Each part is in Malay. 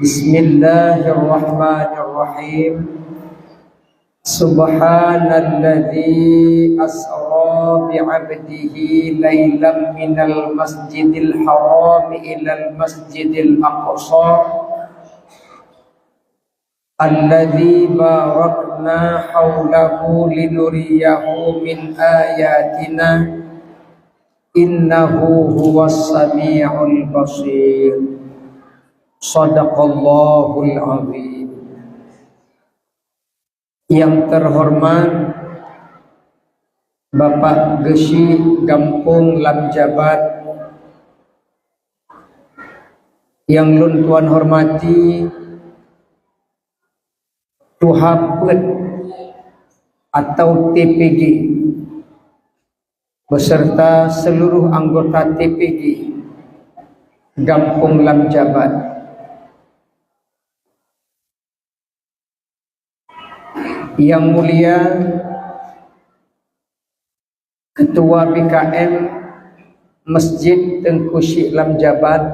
Bismillahirrahmanirrahim. Subhanalladzi asra bi'abdihi laylan minal masjidil haram ilal masjidil aqsa alladzi barakna hawlahu linuriyahu min ayatina innahu huwas sami'ul basir. Shadaqallahul azim. Yang terhormat Bapak Gesi Gampung Lamjabat, yang lun tuan hormati Tuhapet atau TPG beserta seluruh anggota TPG Gampung Lamjabat. Yang mulia Ketua BKM Masjid Tengku Syekh Lamjabat,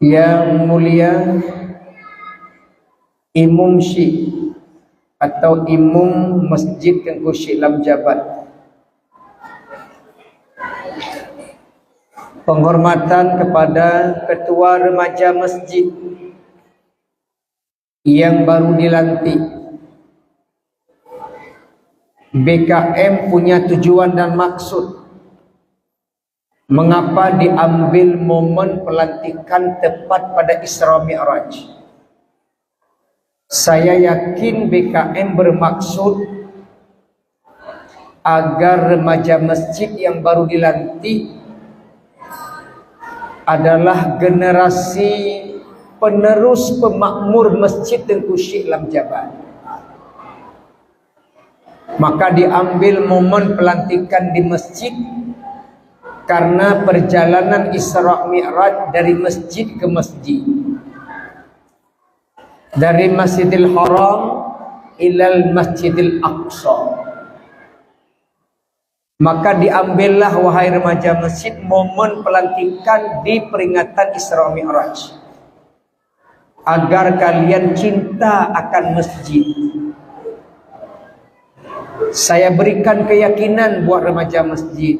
yang mulia Imam Syekh atau Imam Masjid Tengku Syekh Lamjabat, penghormatan kepada Ketua Remaja Masjid yang baru dilantik. BKM punya tujuan dan maksud mengapa diambil momen pelantikan tepat pada Isra Mi'raj. Saya yakin BKM bermaksud agar remaja masjid yang baru dilantik adalah generasi penerus pemakmur Masjid Tengku Syekh Lamjabat. Maka diambil momen pelantikan di masjid karena perjalanan Isra Mi'raj dari masjid ke masjid, dari Masjidil Haram ilal Masjidil Aqsa. Maka diambillah wahai remaja masjid momen pelantikan di peringatan Isra Mi'raj agar kalian cinta akan masjid. Saya berikan keyakinan buat remaja masjid,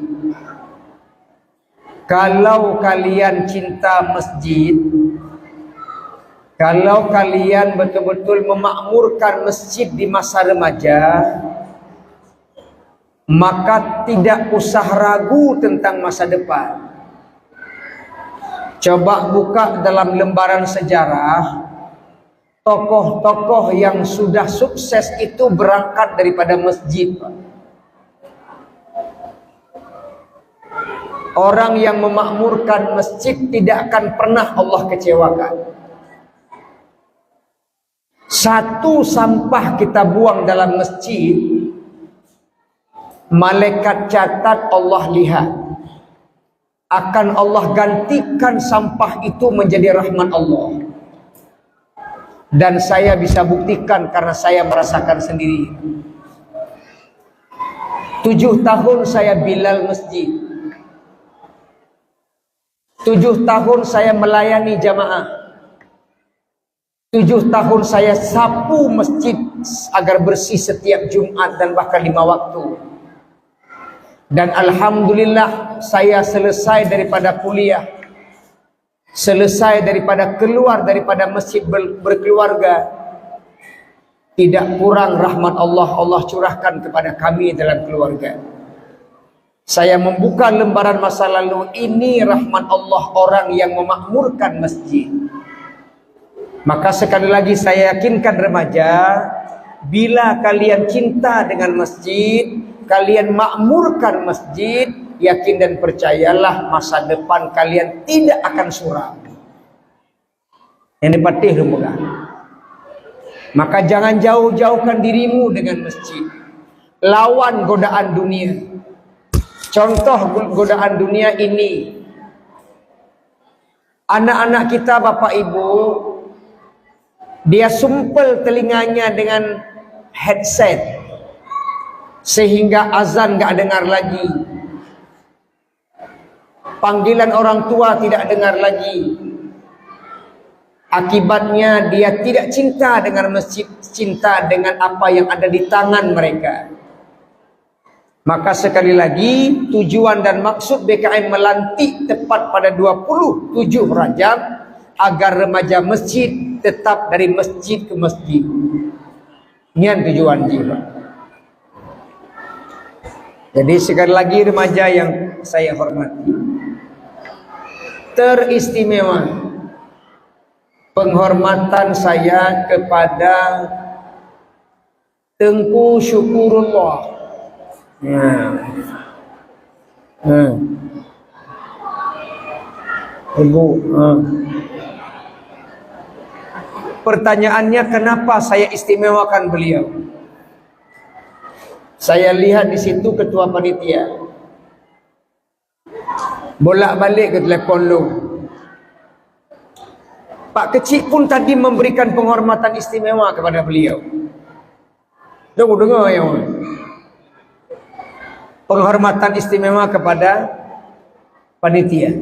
kalau kalian cinta masjid, kalau kalian betul-betul memakmurkan masjid di masa remaja, maka tidak usah ragu tentang masa depan. Coba buka dalam lembaran sejarah, tokoh-tokoh yang sudah sukses itu berangkat daripada masjid. Orang yang memakmurkan masjid tidak akan pernah Allah kecewakan. Satu sampah kita buang dalam masjid, malaikat catat, Allah lihat. Akan Allah gantikan sampah itu menjadi rahmat Allah. Dan saya bisa buktikan karena saya merasakan sendiri. 7 tahun saya bilal masjid, 7 tahun saya melayani jamaah, 7 tahun saya sapu masjid agar bersih setiap Jumat dan bahkan 5 waktu. Dan alhamdulillah saya selesai daripada kuliah, selesai daripada keluar daripada masjid berkeluarga, tidak kurang rahmat Allah, Allah curahkan kepada kami dalam keluarga. Saya membuka lembaran masa lalu, ini rahmat Allah orang yang memakmurkan masjid. Maka sekali lagi saya yakinkan remaja, bila kalian cinta dengan masjid, kalian makmurkan masjid, yakin dan percayalah masa depan kalian tidak akan suram. Yang dipatih rumah. Maka jangan jauh-jauhkan dirimu dengan masjid. Lawan godaan dunia. Contoh godaan dunia ini, anak-anak kita bapak ibu, dia sumpel telinganya dengan headset sehingga azan gak dengar lagi. Panggilan orang tua tidak dengar lagi. Akibatnya dia tidak cinta dengan masjid, cinta dengan apa yang ada di tangan mereka. Maka sekali lagi, tujuan dan maksud BKM melantik tepat pada 27 Rajab agar remaja masjid tetap dari masjid ke masjid. Ini tujuan jiwa. Jadi sekali lagi remaja yang saya hormati, teristimewa penghormatan saya kepada Tengku Syukurullah. Ibu, pertanyaannya kenapa saya istimewakan beliau? Saya lihat di situ ketua panitia bolak-balik ke telefon lu. Pak Kecik pun tadi memberikan penghormatan istimewa kepada beliau. Dengar ya. Penghormatan istimewa kepada panitia.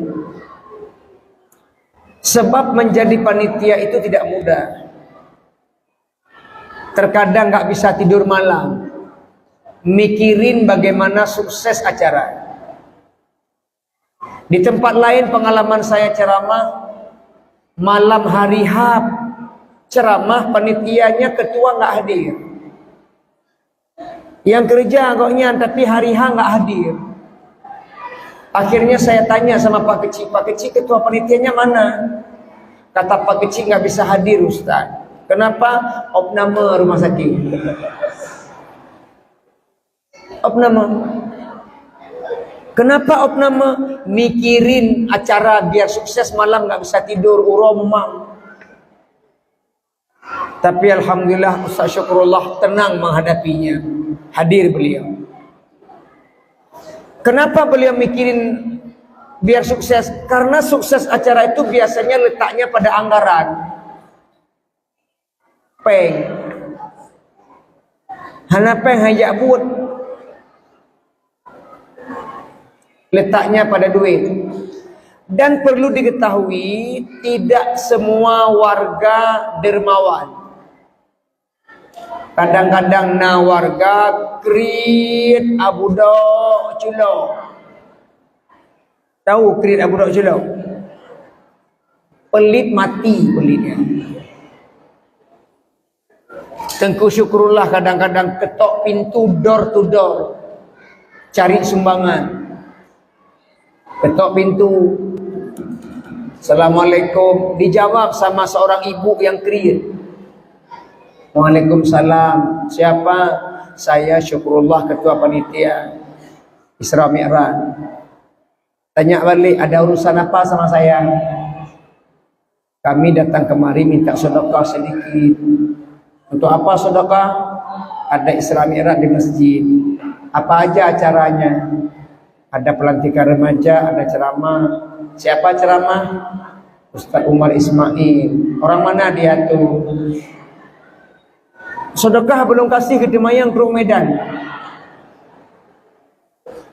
Sebab menjadi panitia itu tidak mudah. Terkadang nggak bisa tidur malam, mikirin bagaimana sukses acara. Di tempat lain pengalaman saya ceramah, malam hari H ceramah, panitianya ketua nggak hadir. Yang kerja agaknya tapi hari H nggak hadir. Akhirnya saya tanya sama Pak Kecik, Pak Kecik ketua panitianya mana? Kata Pak Kecik nggak bisa hadir Ustaz. Kenapa? Opname rumah sakit. Opname. Kenapa opname? Mikirin acara biar sukses, malam nggak bisa tidur, uromang. Tapi alhamdulillah Ustaz Syukurullah tenang menghadapinya. Hadir beliau. Kenapa beliau mikirin biar sukses? Karena sukses acara itu biasanya letaknya pada anggaran. Peng. Hana peng hajak buat. Letaknya pada duit. Dan perlu diketahui, tidak semua warga dermawan. Kadang-kadang na warga krit abudo culo. Tahu krit abudo culo? Pelit mati pelitnya. Tengku Syukurullah kadang-kadang ketok pintu door to door, cari sumbangan. Ketok pintu, Assalamualaikum, dijawab sama seorang ibu yang krit. Waalaikumsalam. Siapa? Saya Syukurullah, ketua panitia Isra Mi'raj. Tanya balik, ada urusan apa sama saya? Kami datang kemari minta sedekah sedikit. Untuk apa sedekah? Ada Isra Mi'raj di masjid. Apa aja acaranya? Ada pelantikan remaja, ada ceramah. Siapa ceramah? Ustaz Umar Ismail. Orang mana dia tuh? Sedekah belum kasih ke Demayang Kruk Medan.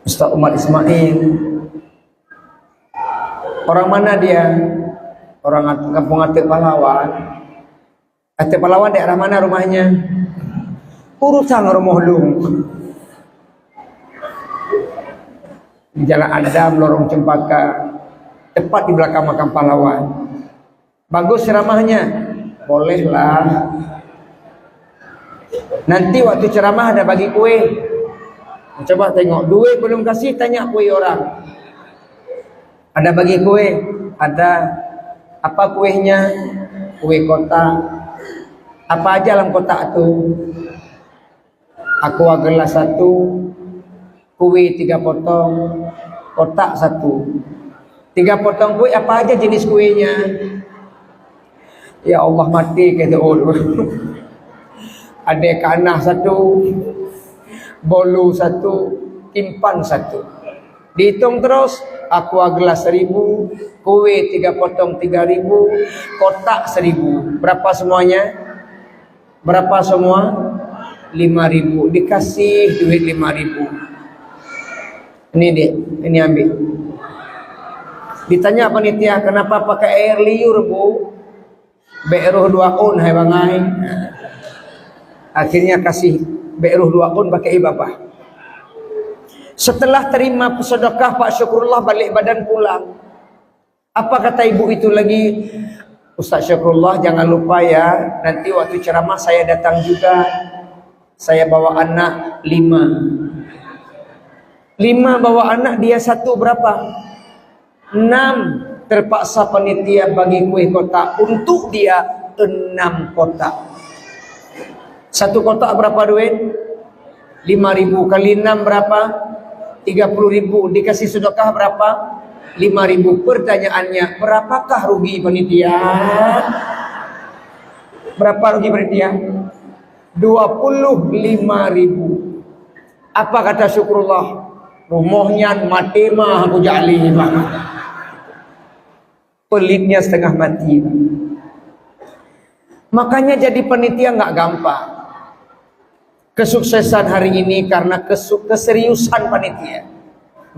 Ustaz Umar Ismail. Orang mana dia? Orang kampung Atik Pahlawan. Atik Pahlawan daerah mana rumahnya? Urusan rumah lu. Di Jalan Adam, Lorong Cempaka, tepat di belakang makam pahlawan. Bagus ceramahnya? Bolehlah. Nanti waktu ceramah ada bagi kue. Coba tengok, duit belum kasih, tanya kue orang. Ada bagi kue? Ada. Apa kuenya? Kue kotak. Apa aja dalam kotak tu? Aqua gelas 1, kue 3 potong, kotak 1. 3 potong kue, apa aja jenis kuenya? Ya Allah, mati kata orang. Ada kanah 1, bolu 1, timpan 1. Dihitung terus, aqua gelas 1000, kue 3 potong 3000, kotak 1000. Berapa semuanya? Berapa semua? 5000. Dikasih duit 5000. Ini dia, ini ambil. Ditanya panitia, kenapa pakai air liur bu? Be'ruh 2 un hai bangai. Akhirnya kasih be'ruh 2 un pakai ibabah. Setelah terima sedekah Pak Syukrullah balik badan pulang. Apa kata ibu itu lagi? Ustaz Syukrullah jangan lupa ya, nanti waktu ceramah saya datang juga. Saya bawa anak 5 bawa anak, dia 1 berapa? 6. Terpaksa panitia bagi kuih kotak untuk dia 6 kotak. 1 kotak berapa duit? 5.000 kali 6 berapa? 30.000. Dikasih sedekah berapa? 5.000. Pertanyaannya, berapakah rugi panitia? Berapa rugi panitia? 25.000. Apa kata Syukrullah? Rumahnya mati mah aku jali bang. Pelitnya setengah mati. Makanya jadi panitia nggak gampang. Kesuksesan hari ini karena keseriusan panitia.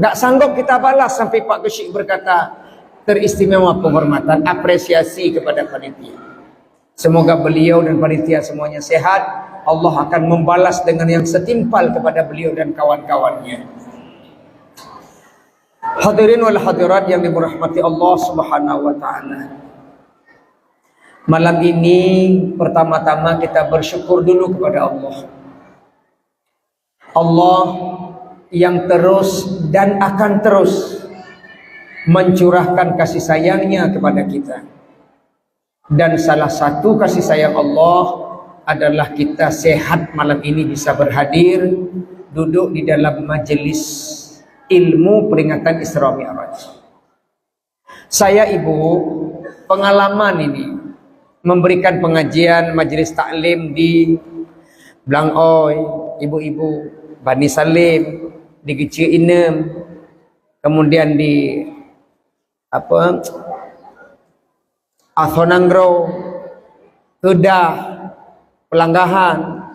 Nggak sanggup kita balas sampai Pak Kesyik berkata teristimewa penghormatan, apresiasi kepada panitia. Semoga beliau dan panitia semuanya sehat. Allah akan membalas dengan yang setimpal kepada beliau dan kawan-kawannya. Hadirin wal hadirat yang dirahmati Allah Subhanahu wa taala. Malam ini pertama-tama kita bersyukur dulu kepada Allah. Allah yang terus dan akan terus mencurahkan kasih sayangnya kepada kita. Dan salah satu kasih sayang Allah adalah kita sehat malam ini bisa berhadir duduk di dalam majelis ilmu peringatan Isra Mi'raj. Saya ibu pengalaman ini memberikan pengajian majelis taklim di Blangoy, ibu-ibu Bani Salim, di Gece Inem, kemudian di Athonanggro, Kedah, Pelanggahan.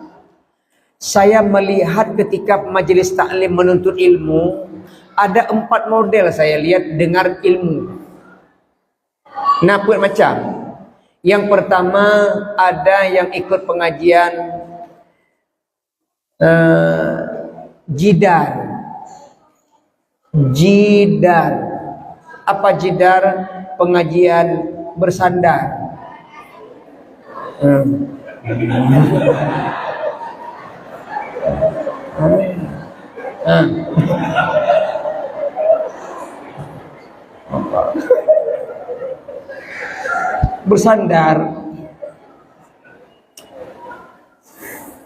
Saya melihat ketika majelis taklim menuntut ilmu, ada 4 model saya lihat dengar ilmu. Nah, macam yang pertama ada yang ikut pengajian jidar. Apa jidar? Pengajian bersandar. Bersandar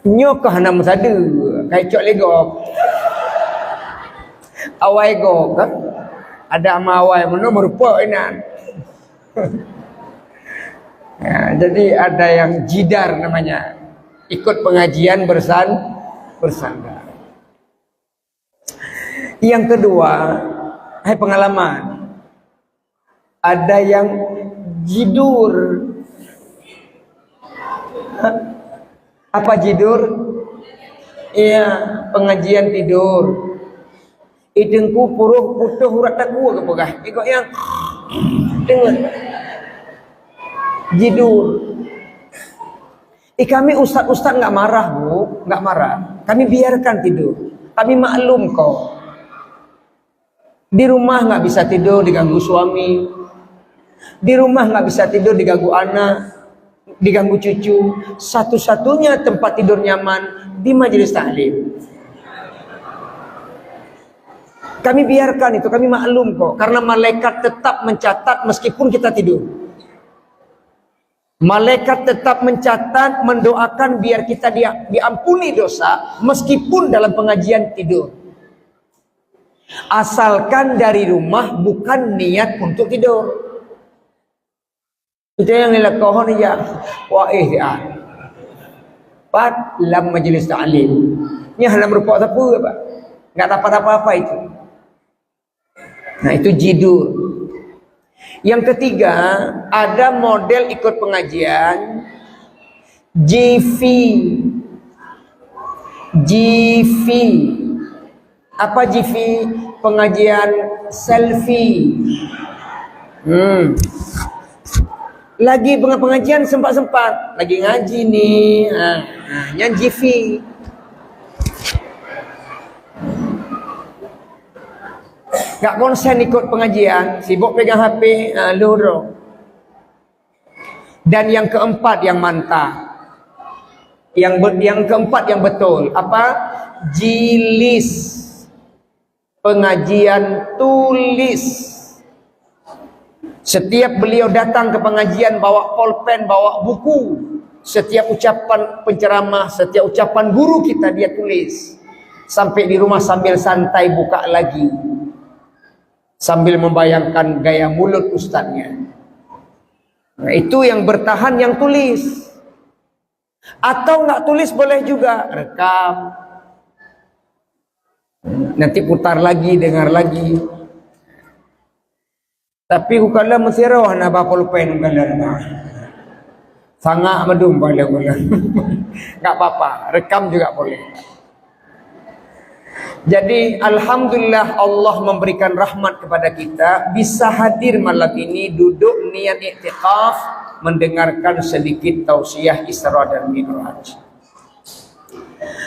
nyokah nama sadu kai cok legok awai go kan ada amawai mana merupa inan. Ya, jadi ada yang jidar namanya, ikut pengajian bersandar. Yang kedua, pengalaman, ada yang jidur. Apa jidur? Iya, pengajian tidur. Idengku puruh putuh urat taku ke pegah. Ikut yang dengar. Jidur. Kami ustaz-ustaz nggak marah bu, nggak marah. Kami biarkan tidur. Kami maklum kok. Di rumah nggak bisa tidur diganggu suami. Di rumah nggak bisa tidur diganggu anak, diganggu cucu. Satu-satunya tempat tidur nyaman di majelis taklim. Kami biarkan itu, kami maklum kok. Karena malaikat tetap mencatat meskipun kita tidur. Malaikat tetap mencatat, mendoakan biar kita diampuni dosa meskipun dalam pengajian tidur. Asalkan dari rumah bukan niat untuk tidur. Itu yang dilakukan ya. Pat lam majlis ta'lim. Ini hanya merupakan apa? Enggak dapat apa-apa itu. Nah, itu jidur. Yang ketiga, ada model ikut pengajian GV. Apa GV? Pengajian selfie. Lagi pengajian sempat-sempat, lagi ngaji ni, nyanyi fi. Gak konsen ikut pengajian, sibuk pegang HP, loro. Dan yang keempat yang mantap. Yang keempat yang betul, apa? Jilis. Pengajian tulis. Setiap beliau datang ke pengajian bawa pulpen, bawa buku. Setiap ucapan penceramah, setiap ucapan guru kita dia tulis. Sampai di rumah sambil santai buka lagi. Sambil membayangkan gaya mulut ustaznya. Nah, itu yang bertahan yang tulis. Atau enggak tulis boleh juga, rekam. Nanti putar lagi, dengar lagi. Tapi ukala mesirah na ba pulpen ukala na. Sangak medum pada ukala. Enggak apa-apa, rekam juga boleh. Jadi alhamdulillah Allah memberikan rahmat kepada kita bisa hadir malam ini duduk niat i'tikaf mendengarkan sedikit tausiah Isra dan Mi'raj.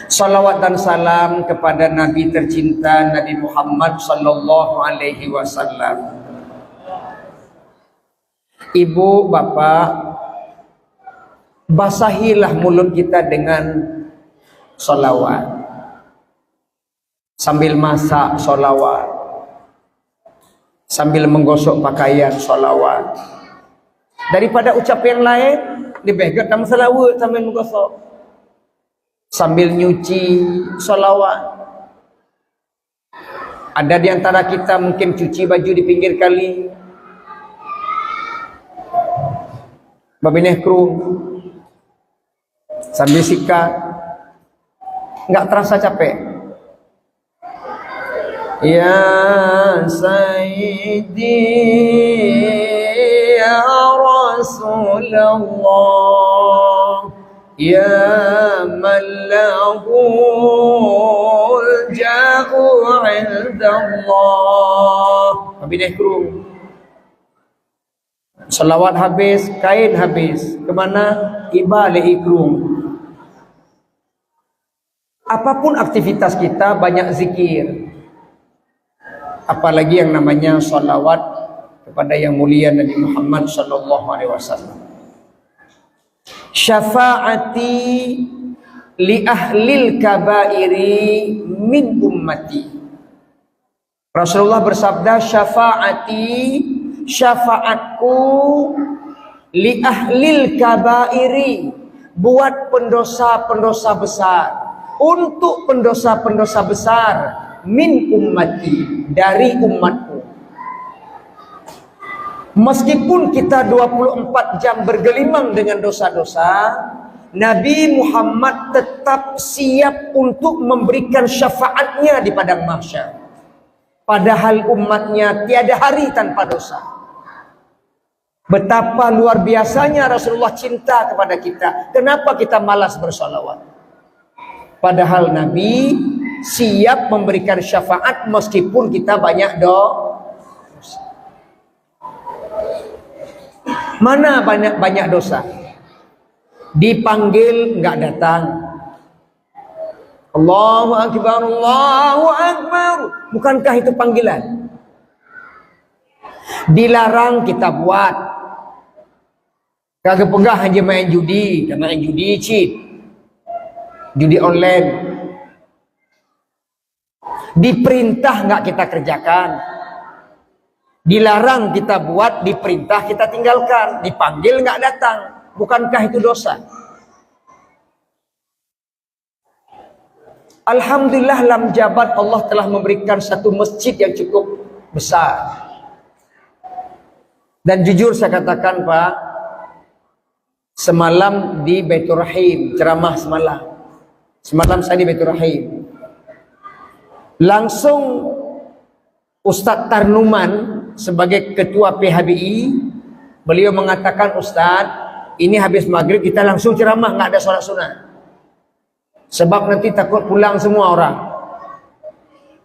Salawat dan salam kepada Nabi tercinta Nabi Muhammad sallallahu alaihi wasallam. Ibu, bapak, basahilah mulut kita dengan salawat. Sambil masak salawat. Sambil menggosok pakaian salawat. Daripada ucap yang lain, dibegat dalam salawat sambil menggosok. Sambil nyuci salawat. Ada di antara kita mungkin cuci baju di pinggir kali. Babineh kru. Sambil sikat. Enggak terasa capek. Ya Sayyidi Ya Rasulullah Ya man lahul ja'u indallah. Habis kru. Salawat habis, kain habis. Kemana? Iba lehi kru. Apapun aktivitas kita banyak zikir. Apalagi yang namanya salawat kepada yang mulia Nabi Muhammad sallallahu alaihi wasallam. Syafaati li ahlil kabairi min ummati. Rasulullah bersabda, syafaatku li ahlil kabairi, buat pendosa-pendosa besar, untuk pendosa-pendosa besar, min ummati, dari umatku. Meskipun kita 24 jam bergelimang dengan dosa-dosa, Nabi Muhammad tetap siap untuk memberikan syafaatnya di padang mahsyar. Padahal umatnya tiada hari tanpa dosa. Betapa luar biasanya Rasulullah cinta kepada kita. Kenapa kita malas bersolawat? Padahal Nabi siap memberikan syafaat meskipun kita banyak dosa. Mana banyak dosa? Dipanggil enggak datang. Allahu akbar, Allahu akbar. Bukankah itu panggilan? Dilarang kita buat. Kagak pegah hanya main judi, main judi cheat. Judi online. Diperintah enggak kita kerjakan. Dilarang kita buat, diperintah kita tinggalkan. Dipanggil enggak datang. Bukankah itu dosa? Alhamdulillah lam jabat Allah telah memberikan satu masjid yang cukup besar. Dan jujur saya katakan Pak, semalam di Baitur Rahim, ceramah semalam. Semalam saya di Baitur Rahim. Langsung Ustadz Tarnuman sebagai ketua PHBI, beliau mengatakan, Ustadz, ini habis maghrib kita langsung ceramah, nggak ada sholat sunnah. Sebab nanti takut pulang semua orang.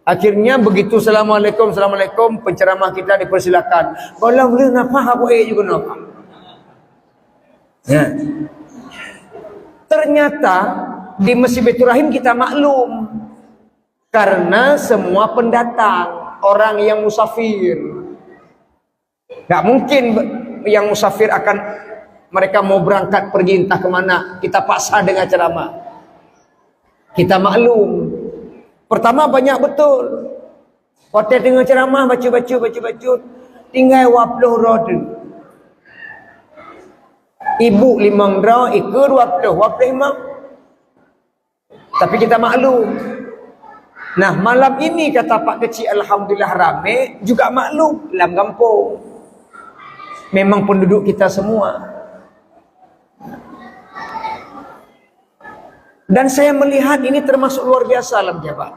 Akhirnya begitu Assalamualaikum, Assalamualaikum, penceramah kita dipersilakan. Kalau boleh nampak aku juga nampak. Ya. Ternyata di Masjid Baitur Rahim kita maklum. Karena semua pendatang, orang yang musafir. Gak mungkin yang musafir akan mereka mau berangkat pergi entah kemana. Kita paksa dengan ceramah. Kita maklum. Pertama banyak betul. Hotel tengah ceramah, baca. Tinggal 20 roda. Ibu 5 roda, ikut 25. Tapi kita maklum. Nah, malam ini kata Pak Kecil, alhamdulillah ramai, juga maklum dalam kampung. Memang penduduk kita semua. Dan saya melihat ini termasuk luar biasa dalam jabat.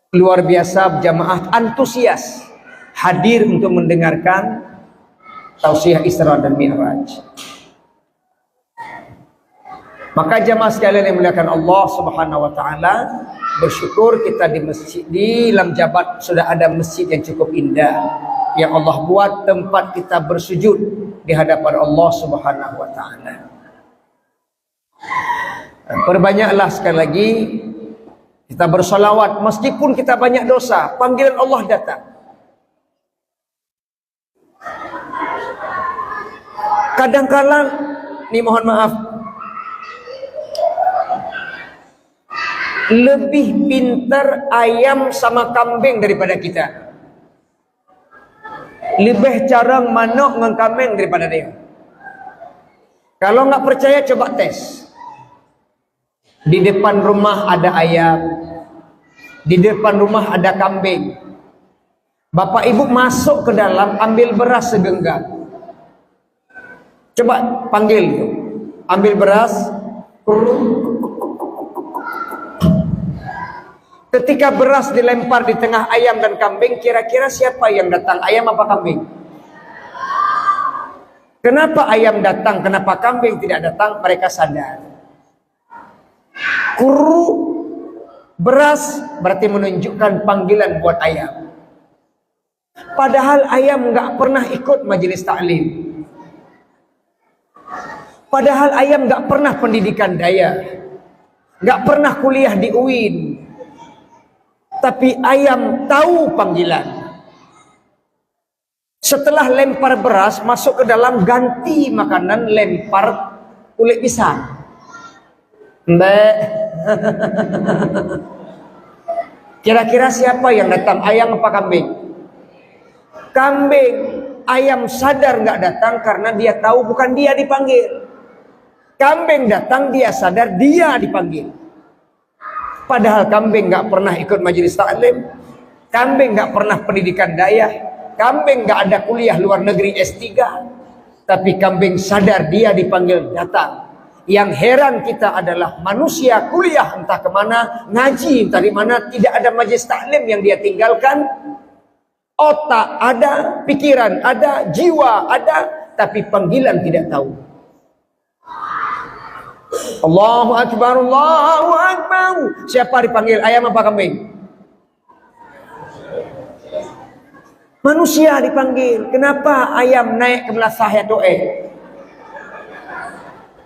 Luar biasa jamaah antusias hadir untuk mendengarkan tausiah Isra dan Mi'raj. Maka jamaah sekalian yang dimuliakan Allah Subhanahu wa taala, bersyukur kita di masjid di dalam jabat sudah ada masjid yang cukup indah yang Allah buat tempat kita bersujud di hadapan Allah Subhanahu wa taala. Perbanyaklah sekali lagi kita bersolawat meskipun kita banyak dosa, panggilan Allah datang. Kadang-kadang ni mohon maaf, lebih pintar ayam sama kambing daripada kita. Lebih jarang manok dengan kambing daripada dia. Kalau nggak percaya coba tes. Di depan rumah ada ayam, di depan rumah ada kambing. Bapak ibu masuk ke dalam ambil beras segenggam. Coba panggil tu. Ambil beras. Ketika beras dilempar di tengah ayam dan kambing, kira-kira siapa yang datang? Ayam apa kambing? Kenapa ayam datang? Kenapa kambing tidak datang? Mereka sadar. Kuru beras berarti menunjukkan panggilan buat ayam. Padahal ayam nggak pernah ikut majelis taklim. Padahal ayam nggak pernah pendidikan daya, nggak pernah kuliah di UIN. Tapi ayam tahu panggilan. Setelah lempar beras masuk ke dalam, ganti makanan, lempar kulit pisang. Mbak. Kira-kira siapa yang datang? Ayam apa kambing? Kambing. Ayam sadar nggak datang karena dia tahu bukan dia dipanggil. Kambing datang, dia sadar dia dipanggil. Padahal kambing nggak pernah ikut majelis taklim, kambing nggak pernah pendidikan daya, kambing nggak ada kuliah luar negeri S3, tapi kambing sadar dia dipanggil datang. Yang heran kita adalah manusia kuliah entah kemana, ngaji entah di mana, tidak ada majelis taklim yang dia tinggalkan. Otak ada, pikiran ada, jiwa ada, tapi panggilan tidak tahu. Allahu Akbar, Allahu Akbar. Siapa dipanggil? Ayam apa kambing? Manusia dipanggil. Kenapa ayam naik ke belah sahaya doa?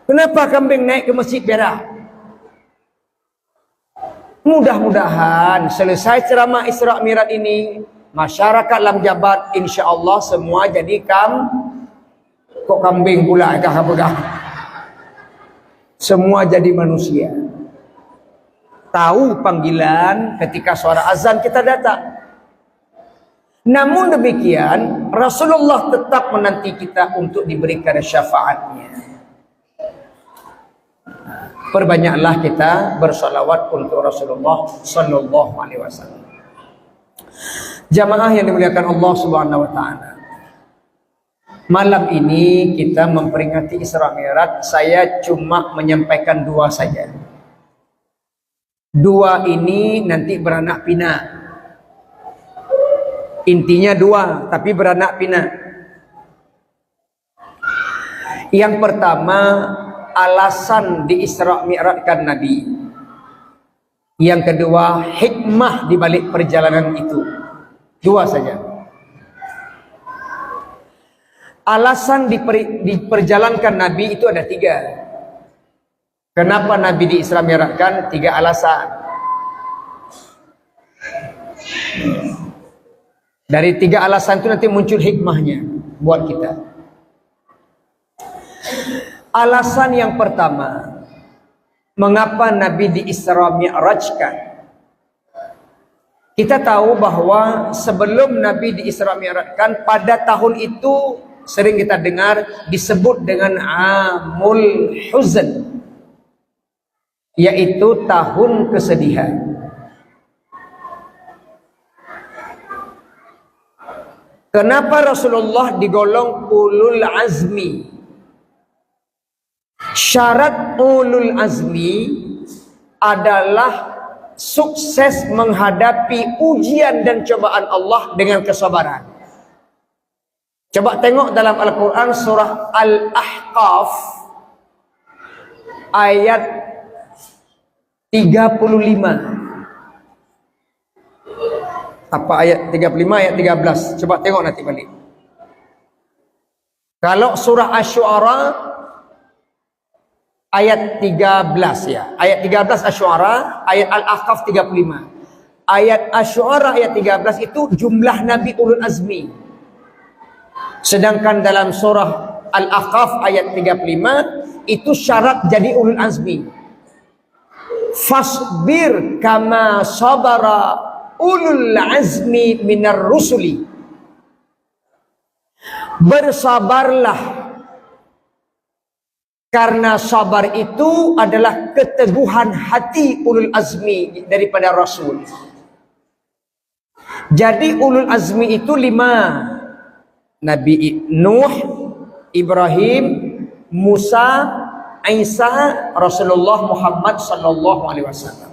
Kenapa kambing naik ke masjid berak? Mudah-mudahan selesai ceramah Isra Mi'raj ini, masyarakat Lam Jabat insya-Allah semua jadi kok kambing pula kah? Semua jadi manusia. Tahu panggilan ketika suara azan kita datang. Namun demikian, Rasulullah tetap menanti kita untuk diberikan syafaatnya. Perbanyaklah kita bersolawat untuk Rasulullah Sallallahu Alaihi Wasallam. Jamaah yang dimuliakan Allah Subhanahu Wa Taala. Malam ini kita memperingati Isra Mi'raj. Saya cuma menyampaikan dua saja. Dua ini nanti beranak pinak. Intinya dua, tapi beranak pinak. Yang pertama, alasan di Isra Mi'rajkan Nabi. Yang kedua, hikmah di balik perjalanan itu. Dua saja. Alasan diperjalankan Nabi itu ada tiga. Kenapa Nabi di Isra Mi'rajkan? Tiga alasan. Dari tiga alasan itu nanti muncul hikmahnya buat kita. Alasan yang pertama, mengapa Nabi di Isra Mi'rajkan? Kita tahu bahwa sebelum Nabi di Isra Mi'rajkan, pada tahun itu sering kita dengar disebut dengan Amul Huzn, yaitu tahun kesedihan. Kenapa Rasulullah digolong ulul azmi? Syarat ulul azmi adalah sukses menghadapi ujian dan cobaan Allah dengan kesabaran. Coba tengok dalam Al-Quran surah Al-Ahqaf ayat 35. Apa ayat 35, ayat 13? Coba tengok nanti balik. Kalau surah Asy-Syu'ara ayat 13 ya. Ayat 13 Asy-Syu'ara, ayat Al-Ahqaf 35. Ayat Asy-Syu'ara ayat 13 itu jumlah Nabi ulul azmi. Sedangkan dalam surah Al-Ahqaf ayat 35 itu syarat jadi ulul azmi. Fasbir kama sabara ulul azmi minar rusuli. Bersabarlah, karena sabar itu adalah keteguhan hati ulul azmi daripada Rasul. Jadi ulul azmi itu 5. Nabi Nuh, Ibrahim, Musa, Isa, Rasulullah Muhammad sallallahu alaihi wasallam.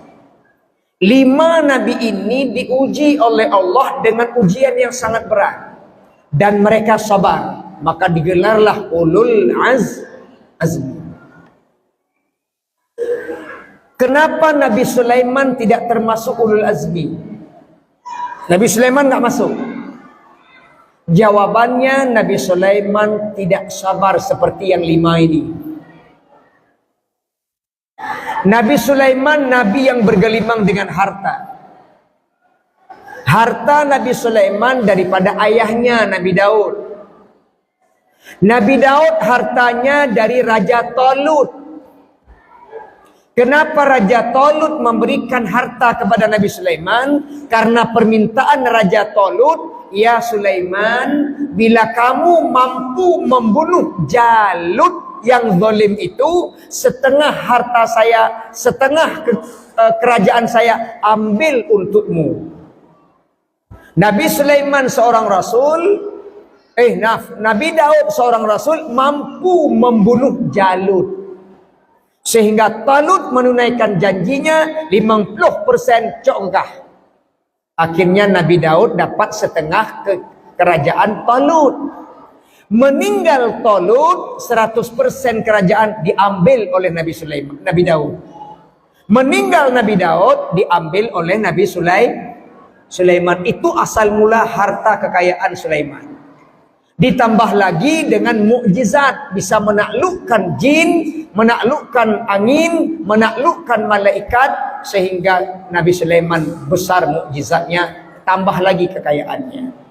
5 nabi ini diuji oleh Allah dengan ujian yang sangat berat dan mereka sabar, maka digelarlah ulul azmi. Kenapa Nabi Sulaiman tidak termasuk ulul azmi? Nabi Sulaiman enggak masuk. Jawabannya, Nabi Sulaiman tidak sabar seperti yang 5 ini. Nabi Sulaiman nabi yang bergelimang dengan harta. Harta Nabi Sulaiman daripada ayahnya Nabi Daud. Nabi Daud hartanya dari Raja Talut. Kenapa Raja Talut memberikan harta kepada Nabi Sulaiman? Karena permintaan Raja Talut, ya Sulaiman, bila kamu mampu membunuh Jalut yang zalim itu, setengah harta saya, setengah kerajaan saya ambil untukmu. Nabi Sulaiman seorang rasul, Nabi Daud seorang rasul mampu membunuh Jalut. Sehingga Talut menunaikan janjinya 50% congkah. Akhirnya Nabi Daud dapat setengah kerajaan Talut. Meninggal Talut, 100% kerajaan diambil oleh Nabi Sulaiman, Nabi Daud. Meninggal Nabi Daud diambil oleh Nabi Sulaiman. Itu asal mula harta kekayaan Sulaiman. Ditambah lagi dengan mukjizat, bisa menaklukkan jin, menaklukkan angin, menaklukkan malaikat, sehingga Nabi Sulaiman besar mukjizatnya, tambah lagi kekayaannya.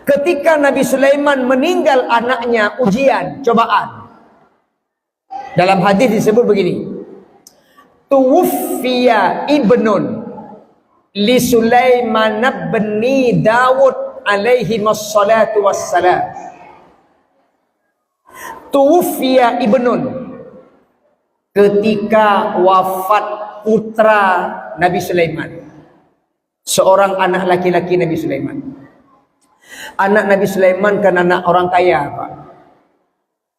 Ketika Nabi Sulaiman meninggal anaknya, ujian, cobaan. Dalam hadis disebut begini, tuwfiya ibnun li Sulaiman ibni Dawud alaihi wassalatu wassalam. Tuwfiya ibnun, ketika wafat putra Nabi Sulaiman, seorang anak laki-laki Nabi Sulaiman. Anak Nabi Sulaiman kan anak orang kaya, Pak.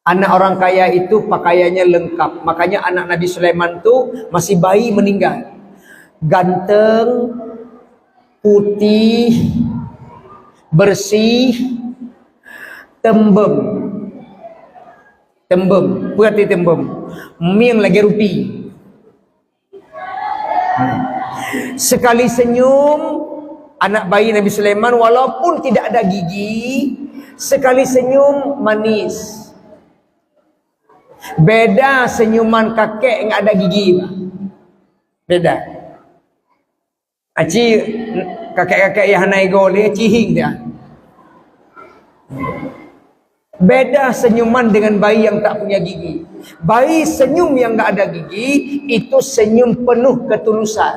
Anak orang kaya itu pakaiannya lengkap. Makanya anak Nabi Sulaiman itu masih bayi meninggal. Ganteng, putih, bersih, tembem. Tembem, berarti tembem. Miang lagi rupi. Sekali senyum anak bayi Nabi Sulaiman walaupun tidak ada gigi, sekali senyum manis. Beda senyuman kakek yang ada gigi. Beda. Aci kakek-kakek yang naigo dia cihing dia. Beda senyuman dengan bayi yang tak punya gigi. Bayi senyum yang tak ada gigi itu senyum penuh ketulusan.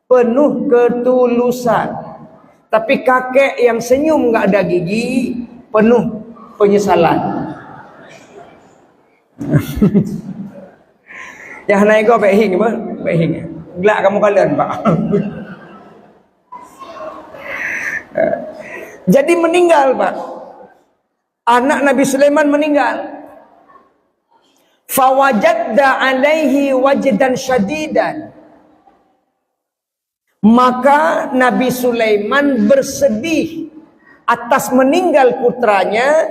Penuh ketulusan. Tapi kakek yang senyum tak ada gigi penuh penyesalan. Yang naik kau baik hing apa? Baik hing. Gelak kamu kalian, Pak. Jadi meninggal, Pak. Anak Nabi Sulaiman meninggal. Fawajadda alaihi wajdan syadidan. Maka Nabi Sulaiman bersedih atas meninggal putranya,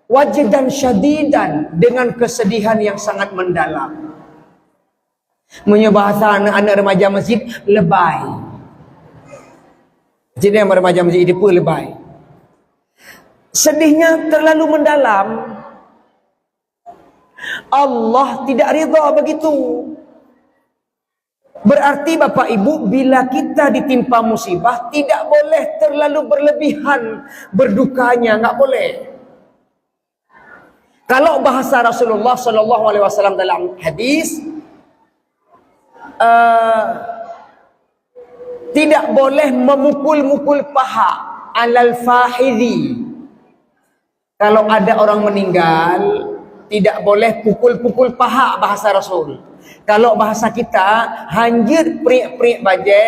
wajdan syadidan, dengan kesedihan yang sangat mendalam. Bahasa anak-anak remaja masjid, lebay. Jadi yang remaja masjid itu pun lebay. Sedihnya terlalu mendalam. Allah tidak ridha begitu. Berarti Bapak Ibu, bila kita ditimpa musibah tidak boleh terlalu berlebihan berdukanya, enggak boleh. Kalau bahasa Rasulullah SAW dalam hadis, tidak boleh memukul-mukul paha alal fahidhi. Kalau ada orang meninggal, tidak boleh pukul-pukul paha bahasa Rasul. Kalau bahasa kita, hanjir priak-priak baje,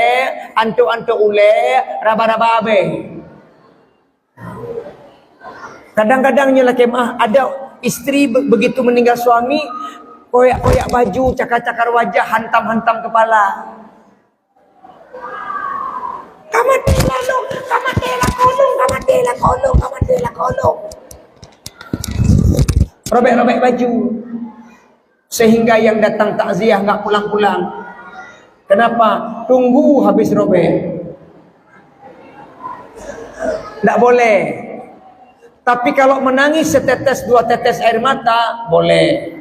antuk-antuk ule, raba-raba abe. Kadang-kadangnya lah kemah, ada isteri begitu meninggal suami, koyak-koyak baju, cakar-cakar wajah, hantam-hantam kepala. Kamatela lo, kamatela kolong, kamatela kolong, kamatela kolong. Robek-robek baju. Sehingga yang datang takziah enggak pulang-pulang. Kenapa? Tunggu habis robek. Enggak boleh. Tapi kalau menangis setetes dua tetes air mata, boleh.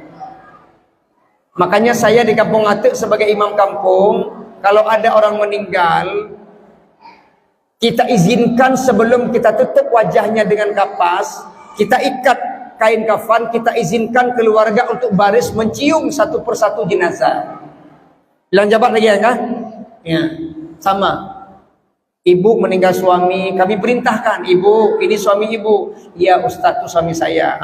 Makanya saya di Kampung Atek sebagai imam kampung, kalau ada orang meninggal, kita izinkan sebelum kita tutup wajahnya dengan kapas, kita ikat kain kafan, kita izinkan keluarga untuk baris mencium satu persatu jenazah. Bilang jabat lagi ya kan? Ya, sama. Ibu meninggal suami, kami perintahkan, ibu, ini suami ibu. Ya Ustaz, itu suami saya.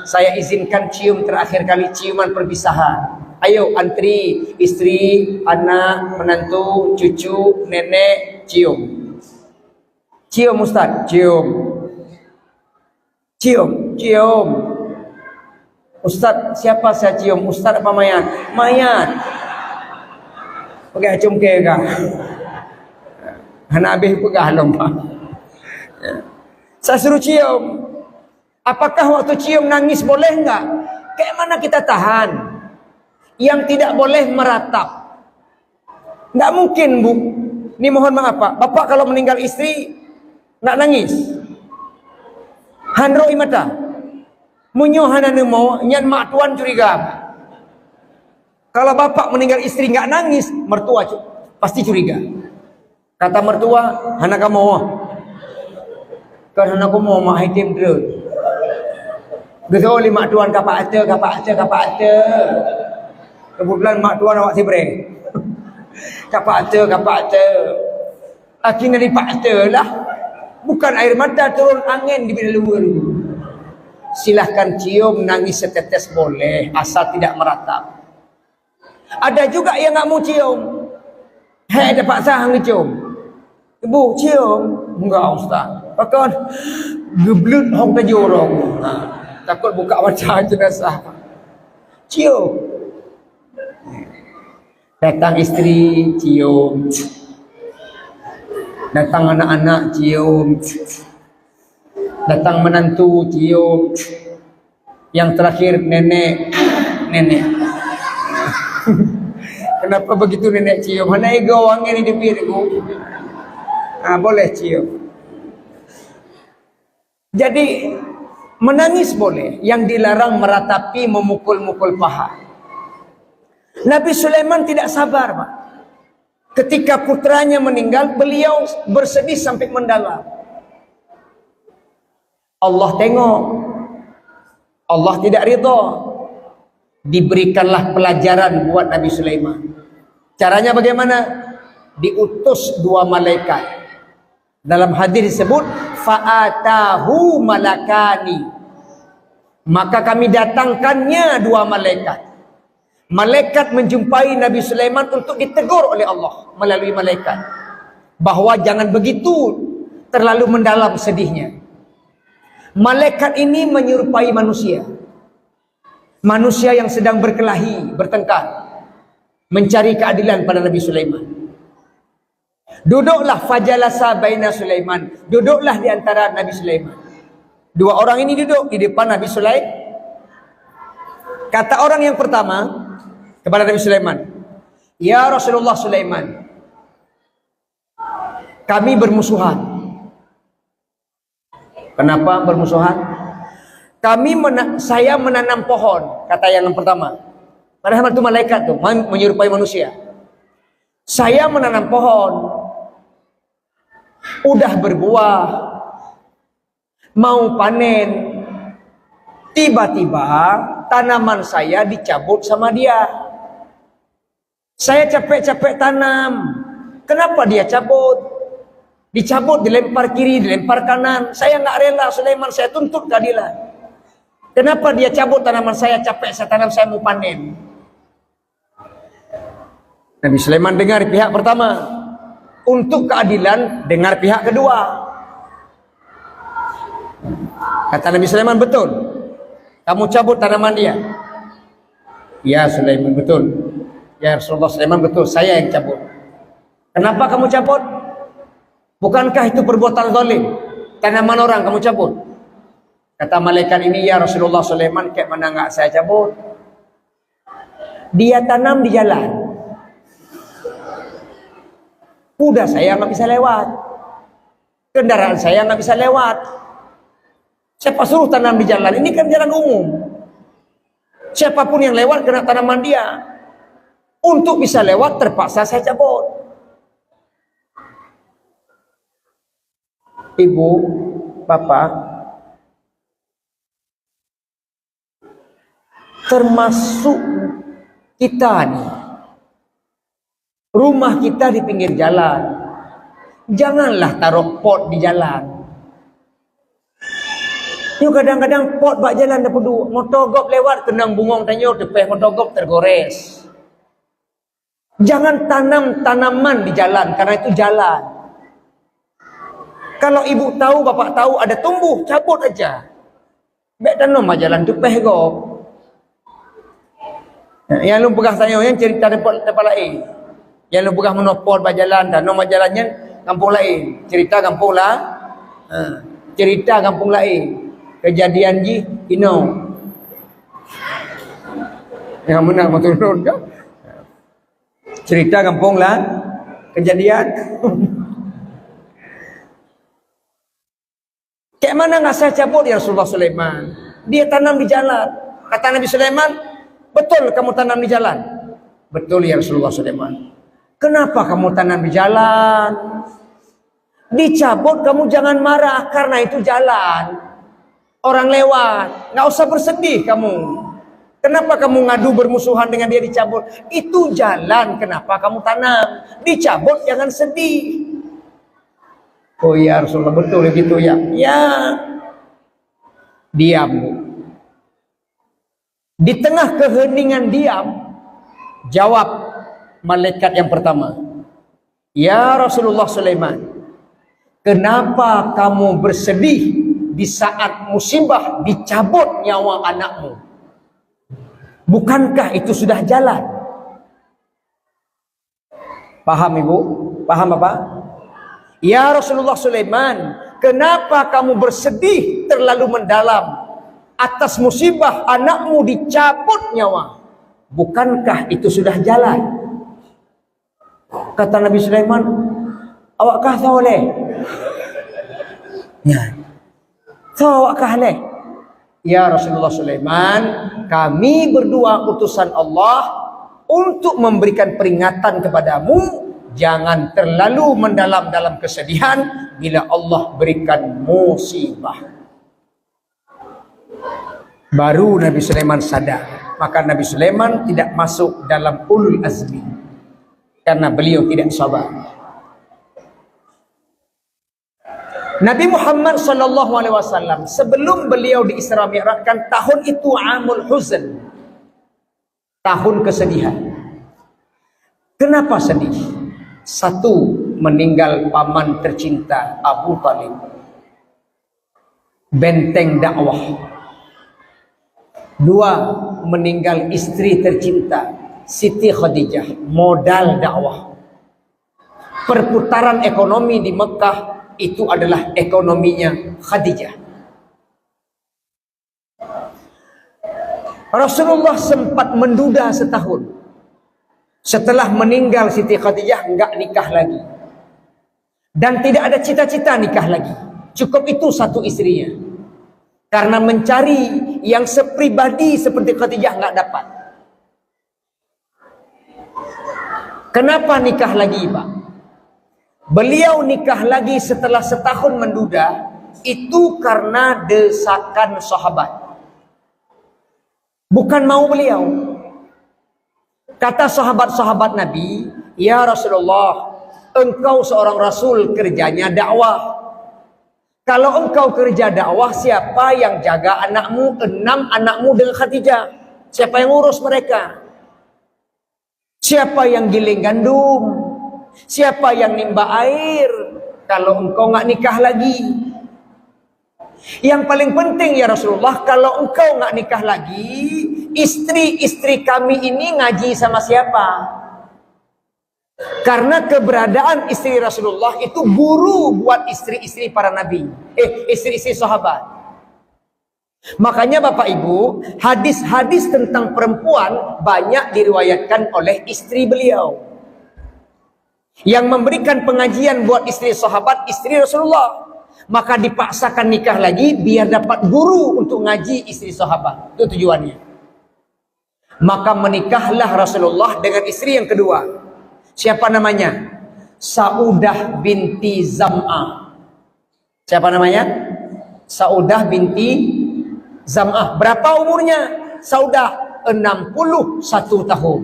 Saya izinkan cium terakhir kali, ciuman perpisahan. Ayo antri, istri, anak, menantu, cucu, nenek, cium. Cium Ustaz, cium. Cium, cium. Ustaz, siapa saya cium? Ustaz apa mayat? Mayat. Pakai cium ke kah? Hana habis pegah lompat. Saya suruh cium. Apakah waktu cium nangis boleh enggak? Kayak mana kita tahan? Yang tidak boleh meratap. Enggak mungkin, Bu. Ini mohon maaf, Pak. Bapak kalau meninggal istri enggak nangis. Hanro imata. Munyo hana nemo, nyan mak tuan curiga. Kalau bapak meninggal istri enggak nangis, mertua pasti curiga. Kata mertua, hana kamu mau. Kan hana kamu mau mak hitim terus. Gesoli mak tuan kapak ate. Kebetulan mak tuan awak sibreng. Kapak ate. Akhirnya di pak ate lah. Bukan air mata turun angin di bila luar. Silahkan cium, nangis setetes boleh, asal tidak meratap. Ada juga yang tak mau cium. Hei, dapat sahang cium. Ibu, cium. Enggak Ustaz. Bahkan geblut hong tajurong. Takut buka wajah jenazah. Cium. Datang istri, cium. Datang anak-anak, cium. Datang menantu, cium. Yang terakhir nenek. kenapa begitu nenek cium? Mana ego wangi ni di piringku. Boleh cium. Jadi menangis boleh, yang dilarang meratapi, memukul-mukul paha. Nabi Sulaiman tidak sabar, Pak. Ketika putranya meninggal, beliau bersedih sampai mendalam. Allah tengok, Allah tidak ridha. Diberikanlah pelajaran buat Nabi Sulaiman. Caranya bagaimana? Diutus 2 malaikat. Dalam hadis disebut fa'atahu malakani, maka kami datangkannya 2 malaikat. Malaikat menjumpai Nabi Sulaiman untuk ditegur oleh Allah melalui malaikat bahawa jangan begitu terlalu mendalam sedihnya. Malaikat ini menyerupai manusia, manusia yang sedang berkelahi, bertengkar, mencari keadilan pada Nabi Sulaiman. Duduklah fajalasa baina Sulaiman, duduklah di antara Nabi Sulaiman. 2 orang ini duduk di depan Nabi Sulaiman. Kata orang yang pertama kepada Nabi Sulaiman, "Ya Rasulullah Sulaiman, kami bermusuhan." Kenapa bermusuhan? Saya menanam pohon, kata yang pertama. Padahal itu malaikat tuh, menyerupai manusia. Saya menanam pohon, udah berbuah, mau panen, tiba-tiba tanaman saya dicabut sama dia. Saya capek-capek tanam, kenapa dia cabut? Dicabut, dilempar kiri, dilempar kanan. Saya nggak rela, Sulaiman, saya tuntut keadilan. Kenapa dia cabut tanaman saya, capek saya tanam, saya mau panen? Nabi Sulaiman dengar pihak pertama. Untuk keadilan, dengar pihak kedua. Kata Nabi Sulaiman, betul, kamu cabut tanaman dia. Ya Sulaiman, betul. Ya Rasulullah Sulaiman, betul, saya yang cabut. Kenapa kamu cabut? Bukankah itu perbuatan zalim? Tanaman orang kamu cabut. Kata malaikat ini, ya Rasulullah Sulaiman, kayak mana enggak saya cabut? Dia tanam di jalan. Kuda saya nggak bisa lewat, kendaraan saya nggak bisa lewat. Siapa suruh tanam di jalan? Ini kan jalan umum. Siapapun yang lewat kena tanaman dia. Untuk bisa lewat terpaksa saya cabut. Ibu, bapak, termasuk kita nih. Rumah kita di pinggir jalan. Janganlah taruh pot di jalan. Ini kadang-kadang pot bak jalan dah pedu. Motogop lewat kenang bungong tanyo tepeh motogop tergores. Jangan tanam tanaman di jalan karena itu jalan. Kalau ibu tahu, bapak tahu ada tumbuh, cabut aja. Bek tanam jalan tepeh gop. Yang lu pegang tanyo yang cerita tempat lain. Yang lu pegang monopol berjalan dan nama jalannya kampung lain. Cerita kampung lah. Cerita kampung lain. Kejadian ji, yang menang motor roda. Cerita kampung lah. Kejadian. Kayak mana nggak saya cabut ya Rasulullah Sulaiman? Dia tanam di jalan. Kata Nabi Sulaiman, betul kamu tanam di jalan? Betul ya Rasulullah Sulaiman. Kenapa kamu tanam di jalan? Dicabut kamu jangan marah karena itu jalan. Orang lewat, nggak usah bersedih kamu. Kenapa kamu ngadu bermusuhan dengan dia dicabut? Itu jalan, kenapa kamu tanam? Dicabut jangan sedih. Oh ya Rasulullah, betul gitu ya. Ya. Diam, Bu. Di tengah keheningan diam, jawab malaikat yang pertama, ya Rasulullah Sulaiman, kenapa kamu bersedih di saat musibah dicabut nyawa anakmu? Bukankah itu sudah jalan? Paham ibu? Paham bapak? Ya Rasulullah Sulaiman, kenapa kamu bersedih terlalu mendalam atas musibah anakmu dicabut nyawa? Bukankah itu sudah jalan? Kata Nabi Sulaiman, awak kah soleh? Ya. So awak kah leh? Ya Rasulullah Sulaiman, kami berdua utusan Allah untuk memberikan peringatan kepadamu, jangan terlalu mendalam dalam kesedihan bila Allah berikan musibah. Baru Nabi Sulaiman sadar. Maka Nabi Sulaiman tidak masuk dalam ulul azmi karena beliau tidak sabar. Nabi Muhammad SAW sebelum beliau di Isra Mi'rajkan, tahun itu amul huzn, tahun kesedihan. Kenapa sedih? Satu, meninggal paman tercinta Abu Talib, benteng dakwah. Dua, meninggal istri tercinta Siti Khadijah, modal dakwah. Perputaran ekonomi di Mekah itu adalah ekonominya Khadijah. Rasulullah sempat menduda setahun. Setelah meninggal Siti Khadijah, enggak nikah lagi. Dan tidak ada cita-cita nikah lagi. Cukup itu satu istrinya. Karena mencari yang sepribadi seperti Khadijah enggak dapat. Kenapa nikah lagi, Pak? Beliau nikah lagi setelah setahun menduda, itu karena desakan sahabat. Bukan mau beliau. Kata sahabat-sahabat Nabi, ya Rasulullah, engkau seorang Rasul, kerjanya dakwah. Kalau engkau kerja dakwah, siapa yang jaga anakmu, 6 anakmu dengan Khadijah? Siapa yang urus mereka? Siapa yang giling gandum? Siapa yang nimba air kalau engkau nggak nikah lagi? Yang paling penting ya Rasulullah, kalau engkau nggak nikah lagi, istri-istri kami ini ngaji sama siapa? Karena keberadaan istri Rasulullah itu guru buat istri-istri para nabi, istri-istri sahabat. Makanya Bapak Ibu, hadis-hadis tentang perempuan banyak diriwayatkan oleh istri beliau. Yang memberikan pengajian buat istri sahabat, istri Rasulullah. Maka dipaksakan nikah lagi biar dapat guru untuk ngaji istri sahabat. Itu tujuannya. Maka menikahlah Rasulullah dengan istri yang kedua. Siapa namanya? Saudah binti Zam'ah. Siapa namanya? Saudah binti Zam'ah. Berapa umurnya? Saudah 61 tahun.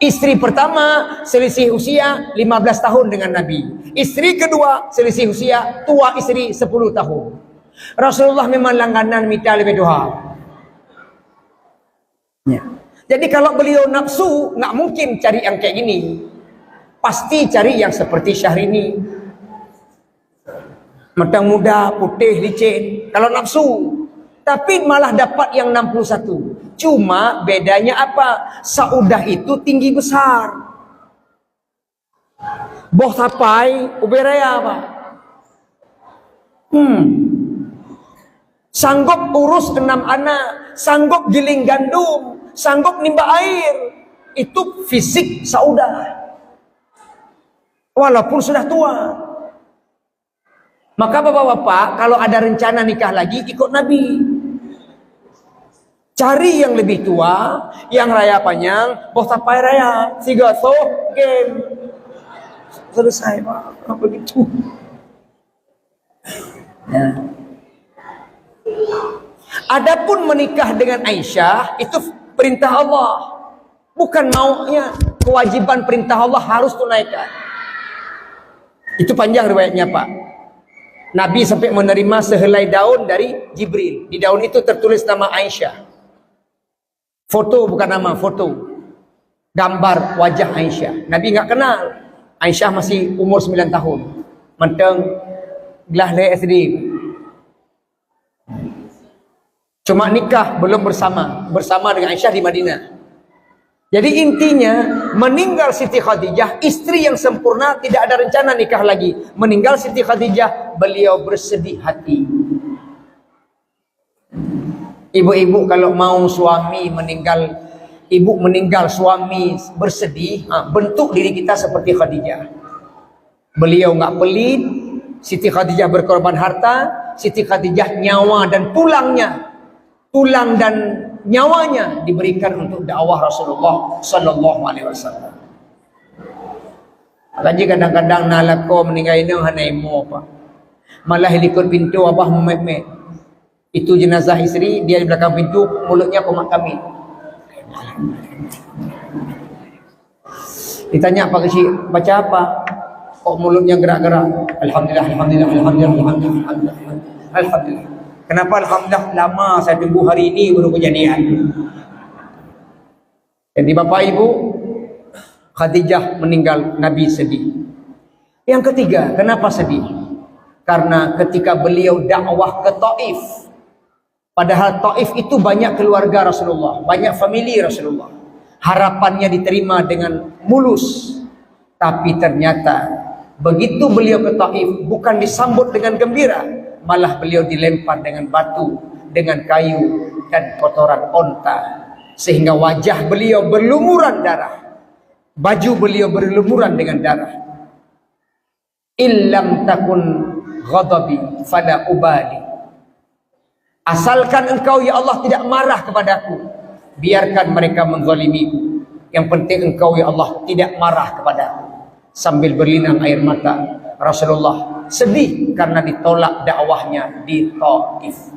Istri pertama selisih usia 15 tahun dengan Nabi. Istri kedua selisih usia, tua istri 10 tahun. Rasulullah memang langganan minta lebih doa. Ya. Jadi kalau beliau nafsu, nggak mungkin cari yang kayak gini. Pasti cari yang seperti Syahrini. Matang muda, putih, licin. Kalau nafsu. Tapi malah dapat yang 61. Cuma bedanya apa? Saudah itu tinggi besar. Boh tapai, uberaya apa? Sanggup urus 6 anak, sanggup giling gandum, sanggup nimba air. Itu fisik Saudah. Walaupun sudah tua. Maka bapak-bapak, kalau ada rencana nikah lagi, ikut Nabi. Cari yang lebih tua, yang raya panjang, boh tapai raya, siga soh game. Selesai, Pak. Apa begitu? Ya. Adapun menikah dengan Aisyah, itu perintah Allah. Bukan maunya, kewajiban perintah Allah harus tunaikan. Itu panjang riwayatnya, Pak. Nabi sampai menerima sehelai daun dari Jibril. Di daun itu tertulis nama Aisyah. Foto bukan nama, foto. Gambar wajah Aisyah. Nabi nggak kenal. Aisyah masih umur 9 tahun. Menteng gelah le SD. Cuma nikah belum bersama dengan Aisyah di Madinah. Jadi intinya meninggal Siti Khadijah, istri yang sempurna, tidak ada rencana nikah lagi. Meninggal Siti Khadijah, beliau bersedih hati. Ibu-ibu kalau mau suami meninggal ibu meninggal, suami bersedih, bentuk diri kita seperti Khadijah. Beliau nggak pelit, Siti Khadijah berkorban harta, Siti Khadijah nyawa dan tulangnya, tulang dan nyawanya diberikan untuk dakwah Rasulullah sallallahu alaihi wasallam. Kaji kadang-kadang nalako meninggal ini hanaimo pak. Malah ikut pintu abah memek. Itu jenazah isteri, dia di belakang pintu, mulutnya komat kami. Ditanya Pak Kecil, baca apa? Oh, mulutnya gerak-gerak. Alhamdulillah, alhamdulillah, alhamdulillah, alhamdulillah, alhamdulillah. Alhamdulillah. Kenapa alhamdulillah? Lama saya tunggu hari ini baru kejadian. Jadi Bapak Ibu, Khadijah meninggal, Nabi sedih. Yang ketiga, kenapa sedih? Karena ketika beliau dakwah ke Taif, padahal Taif itu banyak keluarga Rasulullah, banyak famili Rasulullah. Harapannya diterima dengan mulus. Tapi ternyata begitu beliau ke Taif, bukan disambut dengan gembira, malah beliau dilempar dengan batu, dengan kayu dan kotoran onta, sehingga wajah beliau berlumuran darah, baju beliau berlumuran dengan darah. Illam takun ghadabi fala ubali. Asalkan engkau ya Allah tidak marah kepadaku, biarkan mereka menzalimiku. Yang penting engkau ya Allah tidak marah kepadaku. Sambil berlinang air mata, Rasulullah sedih karena ditolak dakwahnya di Taif.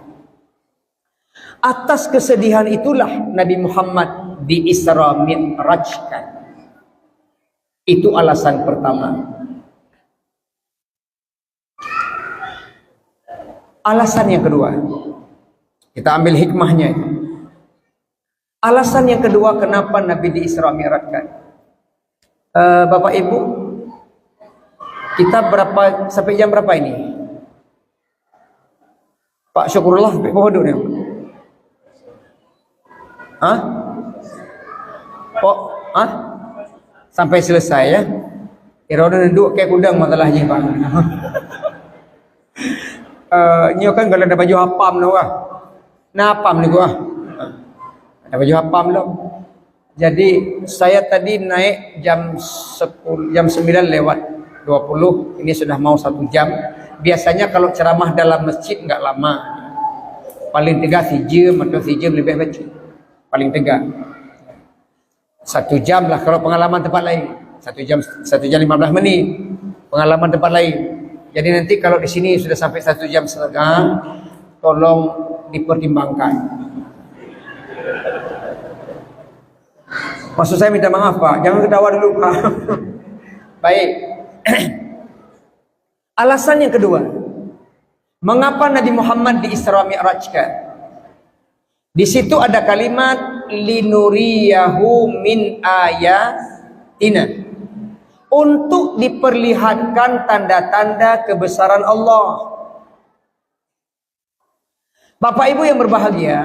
Atas kesedihan itulah Nabi Muhammad di Isra Mi'rajkan. Itu alasan pertama. Alasan yang kedua, kita ambil hikmahnya itu. Alasan yang kedua kenapa Nabi di Isra Mi'rajkan. Bapak Ibu, kita berapa sampai jam berapa ini? Pak Syukurullah sampai bawah dulu. Hah? Oh, hah? Sampai selesai ya? Iroda duduk kayak kudang masalahnya Pak. Ini kan kalau ada baju hapam lah wah. Napam ni gua. Ada baju hapam lah. Jadi saya tadi naik jam 10, jam 9 lewat 20, ini sudah mau 1 jam. Biasanya kalau ceramah dalam masjid enggak lama. Paling tegak 1 jam atau 1 jam lebih baca. Paling tegak 1 jam lah kalau pengalaman tempat lain. 1 jam 15 menit pengalaman tempat lain. Jadi nanti kalau di sini sudah sampai 1 jam setengah, tolong dipertimbangkan. Maksud saya minta maaf Pak, jangan ketawa dulu Pak. Baik. Alasan yang kedua, mengapa Nabi Muhammad di Isra Mi'rajkan? Di situ ada kalimat linuriyahu min ayatina, untuk diperlihatkan tanda-tanda kebesaran Allah. Bapak Ibu yang berbahagia,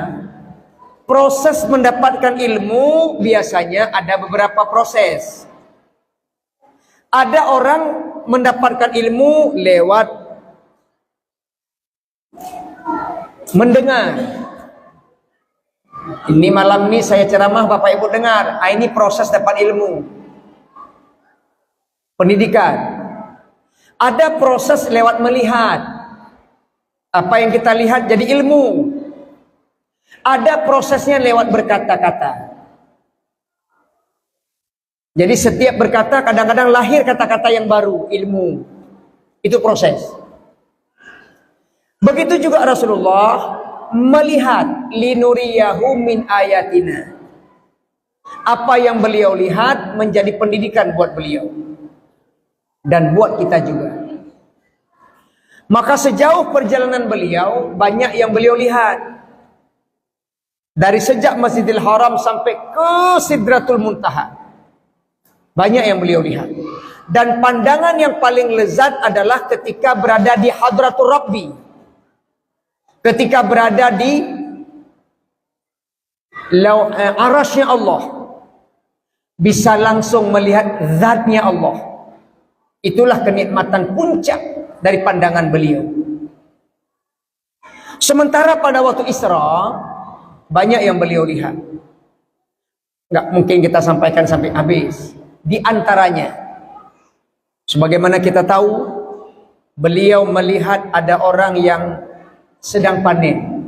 proses mendapatkan ilmu biasanya ada beberapa proses. Ada orang mendapatkan ilmu lewat mendengar. Ini malam ini saya ceramah, Bapak Ibu dengar. Ini proses dapat ilmu. Pendidikan. Ada proses lewat melihat. Apa yang kita lihat jadi ilmu. Ada prosesnya lewat berkata-kata. Jadi setiap berkata kadang-kadang lahir kata-kata yang baru, ilmu. Itu proses. Begitu juga Rasulullah melihat linuriyahu min ayatina. Apa yang beliau lihat menjadi pendidikan buat beliau. Dan buat kita juga. Maka sejauh perjalanan beliau, banyak yang beliau lihat. Dari sejak Masjidil Haram sampai ke Sidratul Muntaha. Banyak yang beliau lihat. Dan pandangan yang paling lezat adalah ketika berada di Hadratul Rabbi. Ketika berada di arasy-Nya Allah. Bisa langsung melihat zatnya Allah. Itulah kenikmatan puncak dari pandangan beliau. Sementara pada waktu Isra, banyak yang beliau lihat. Nggak mungkin kita sampaikan sampai habis. Di antaranya, sebagaimana kita tahu, beliau melihat ada orang yang sedang panen.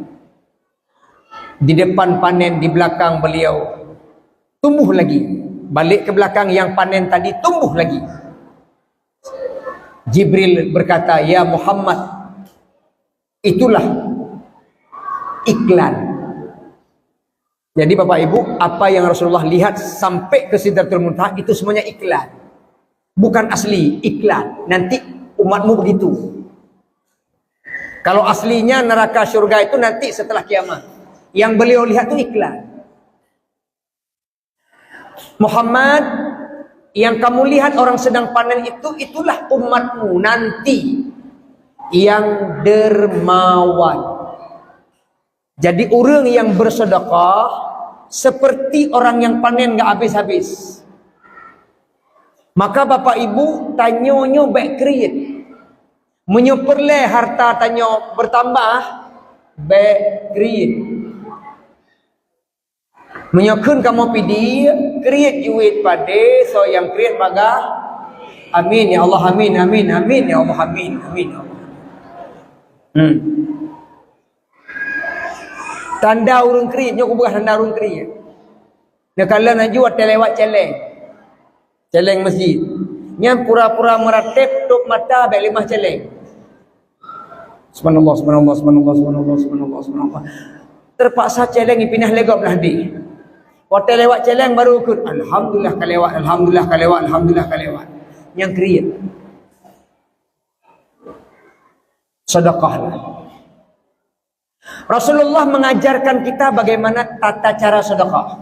Di depan panen, di belakang beliau tumbuh lagi. Balik ke belakang, yang panen tadi tumbuh lagi. Jibril berkata, "Ya Muhammad, itulah iklan." Jadi Bapak Ibu, apa yang Rasulullah lihat sampai ke Sidratul Muntaha itu semuanya iklan. Bukan asli, iklan. Nanti umatmu begitu. Kalau aslinya neraka surga itu nanti setelah kiamat. Yang beliau lihat itu iklan. Muhammad, yang kamu lihat orang sedang panen itu, itulah umatmu nanti yang dermawan. Jadi orang yang bersedekah seperti orang yang panen gak habis-habis. Maka Bapak Ibu tanyonyo baik kriit. Menyeperle harta tanyo bertambah baik kriit. Menyokun kamu pidi kriit duit pade, so yang kriit bagah. Amin ya Allah, amin, amin, amin ya Allah, amin, amin ya Allah. Tanda urung kriit, nyo bukan tanda urung kriit. Dia kalau nak jual lewat celeng. Celeng masjid. Yang pura-pura meratip tuk mata baik 5 celeng. Subhanallah, subhanallah, subhanallah, subhanallah, subhanallah, subhanallah. Terpaksa celeng pindah legap lah di. Hotel lewat celeng baru ikut. Alhamdulillah kalewat, alhamdulillah kalewat, alhamdulillah kalewat. Yang kriit. Sedekahlah. Rasulullah mengajarkan kita bagaimana tata cara sedekah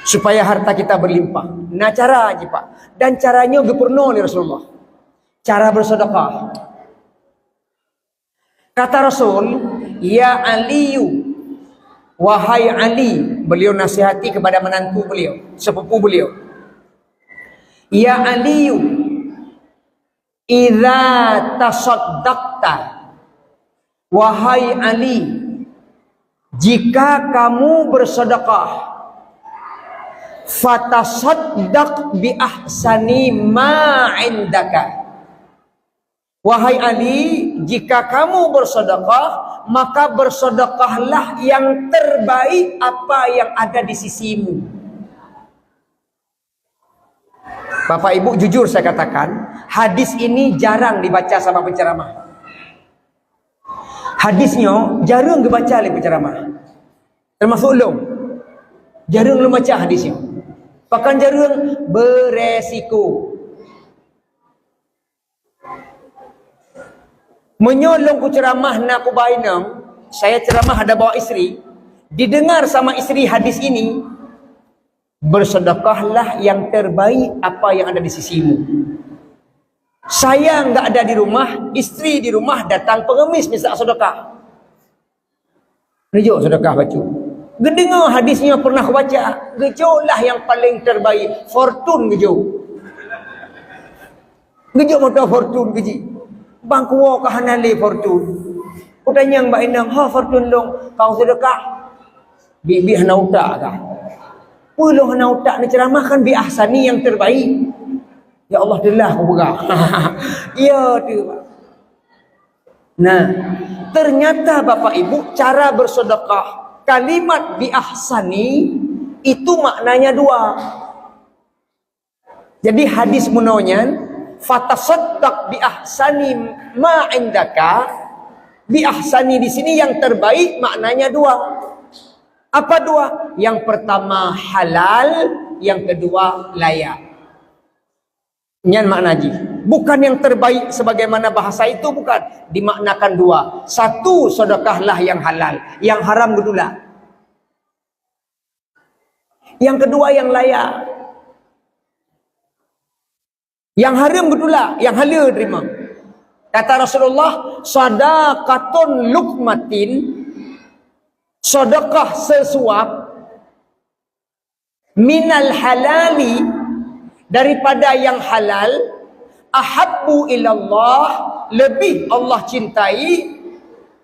supaya harta kita berlimpah. Nah cara aja Pak. Dan caranya gepurno oleh Rasulullah. Cara bersedekah. Kata Rasul, "Ya Aliyu, wahai Ali," beliau nasihati kepada menantu beliau, sepupu beliau. "Ya Aliyu, idza tasaddaqta," wahai Ali, jika kamu bersedekah, fatasaddaq bi ahsani ma indaka. Wahai Ali, jika kamu bersedekah, maka bersedekahlah yang terbaik apa yang ada di sisimu. Bapak Ibu, jujur saya katakan, hadis ini jarang dibaca sama penceramah. Hadisnya jarang dibaca oleh penceramah. Termasuk ulum. Jarang lu baca hadisnya. Bahkan jarang beresiko. Menyolong ku ceramah nak ku bainam, saya ceramah ada bawa isteri, didengar sama isteri hadis ini, bersedekahlah yang terbaik apa yang ada di sisimu. Saya enggak ada di rumah, isteri di rumah, datang pengemis minta sedekah. Gejo sedekah baju. Gedengar hadisnya pernah aku baca, gejo lah yang paling terbaik, fortune gejo. Gejo motor fortune geji. Bang kuwo ka hanale fortune. Ku tanya Mbak Inang, "Ha fortune long, kau sedekah?" Bibi hana utak kah? Pulau hana utak ni ceramah kan bi ahsani yang terbaik. Ya Allah delah aku berah. Ya tu. Nah, ternyata Bapak Ibu cara bersedekah kalimat bi ahsani itu maknanya 2. Jadi hadis munonyan fatasaddaq bi ahsani ma indaka, bi ahsani di sini yang terbaik maknanya 2. Apa 2? Yang pertama halal, yang kedua layak. Nyan makna ji. Bukan yang terbaik sebagaimana bahasa itu, bukan. Dimaknakan 2. 1, sedekahlah yang halal, yang haram gedula. Yang kedua yang layak. Yang haram gedula, yang halal terima. Kata Rasulullah, sadaqatun luqmatin, sedekah sesuap, minal halali, daripada yang halal, ahabbu ilallah, lebih Allah cintai,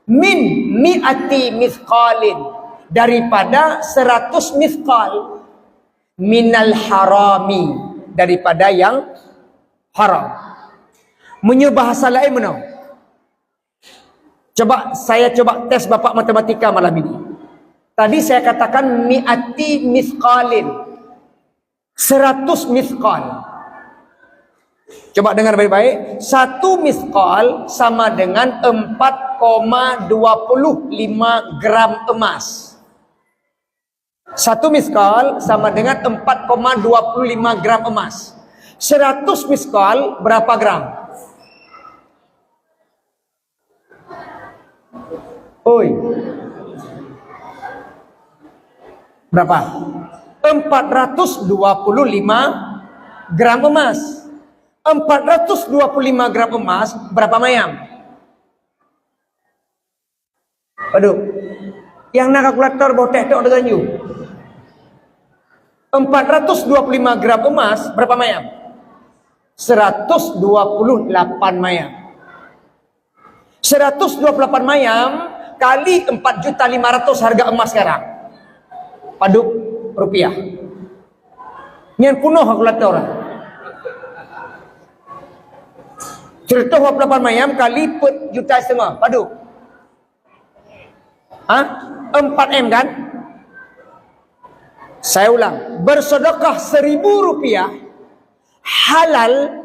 min mi'ati mithqalin, daripada 100 mithqal. minal harami, daripada yang haram. Menye bahasa lain mana? Saya coba tes bapak matematika malam ini. Tadi saya katakan mi'ati mithqalin, 100 mithqal. Coba dengar baik-baik. 1 mithqal sama dengan 4,25 gram emas. 1 mithqal sama dengan 4,25 gram emas. 100 mithqal berapa gram? Oi. Berapa? 425 gram emas. 425 gram emas berapa mayam? Aduh. Yang nak kalkulator botek tok dengan you. 425 gram emas berapa mayam? 128 mayam. 128 mayam kali 4.500.000 harga emas sekarang. Paduk rupiah. Nyen punuh kalkulator. Cerita 28 mayam kali per juta setengah. Paduk. 4M kan? Saya ulang. Bersedekah 1.000 rupiah halal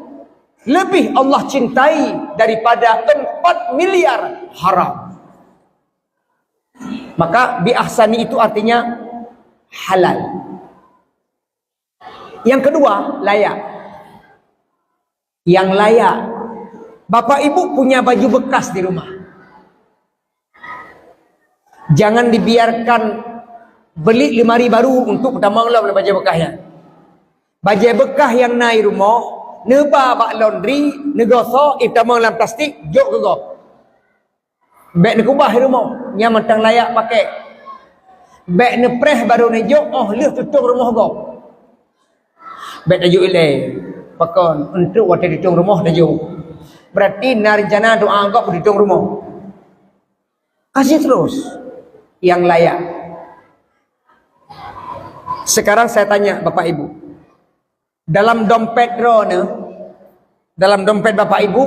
lebih Allah cintai daripada 4 miliar haram. Maka bi'ahsani itu artinya halal. Yang kedua, layak. Yang layak. Bapak ibu punya baju bekas di rumah. Jangan dibiarkan beli lemari baru untuk pertama lah baju bekasnya. Baju bekas yang naik rumah, neba bak laundry, negosok, pertama dalam plastik, jok ke kau. Beg ni kubah di rumah, yang mentang layak pakai. Beg ni press baru ni jok, leh tutup rumah kau. Beg tajuk ilai, pakon untuk waktu tutup rumah tajuk. Berarti narjana doa kau di tutup rumah. Kasih terus yang layak. Sekarang saya tanya Bapak Ibu, dalam dompet dalam dompet Bapak Ibu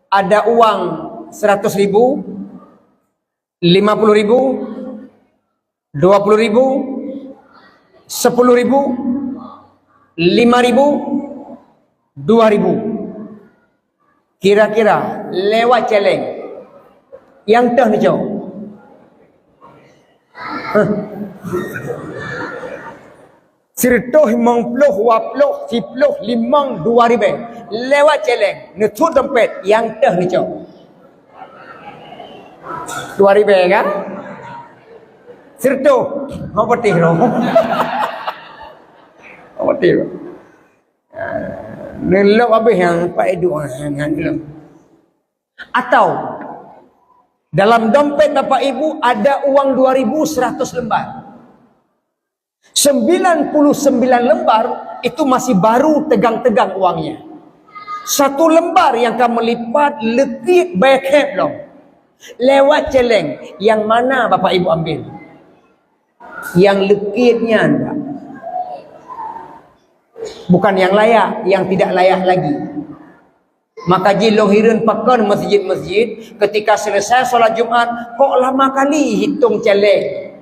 ada uang 100.000, 50.000, 20.000, 10.000, 5.000, 2.000. Kira-kira lewat celeng yang teh ni jauh. Sirtoh 50, 20, 10, 5, 2.000 lewat celeng nutut dompet yang teh ni jauh. 2.000 kan? Sirtoh apa teh roh? Apa teh? Nelok habis yang Pak Edu atau dalam dompet Bapak Ibu ada uang 2.100 lembar. 99 lembar itu masih baru tegang-tegang uangnya. 1 lembar yang kamu lipat letih baik belum. Lewat celeng, yang mana Bapak Ibu ambil? Yang lekitnya anda. Bukan yang layak, yang tidak layak lagi. Maka jilohirin pakon masjid-masjid ketika selesai solat Jumat, kok lama kali hitung celeng.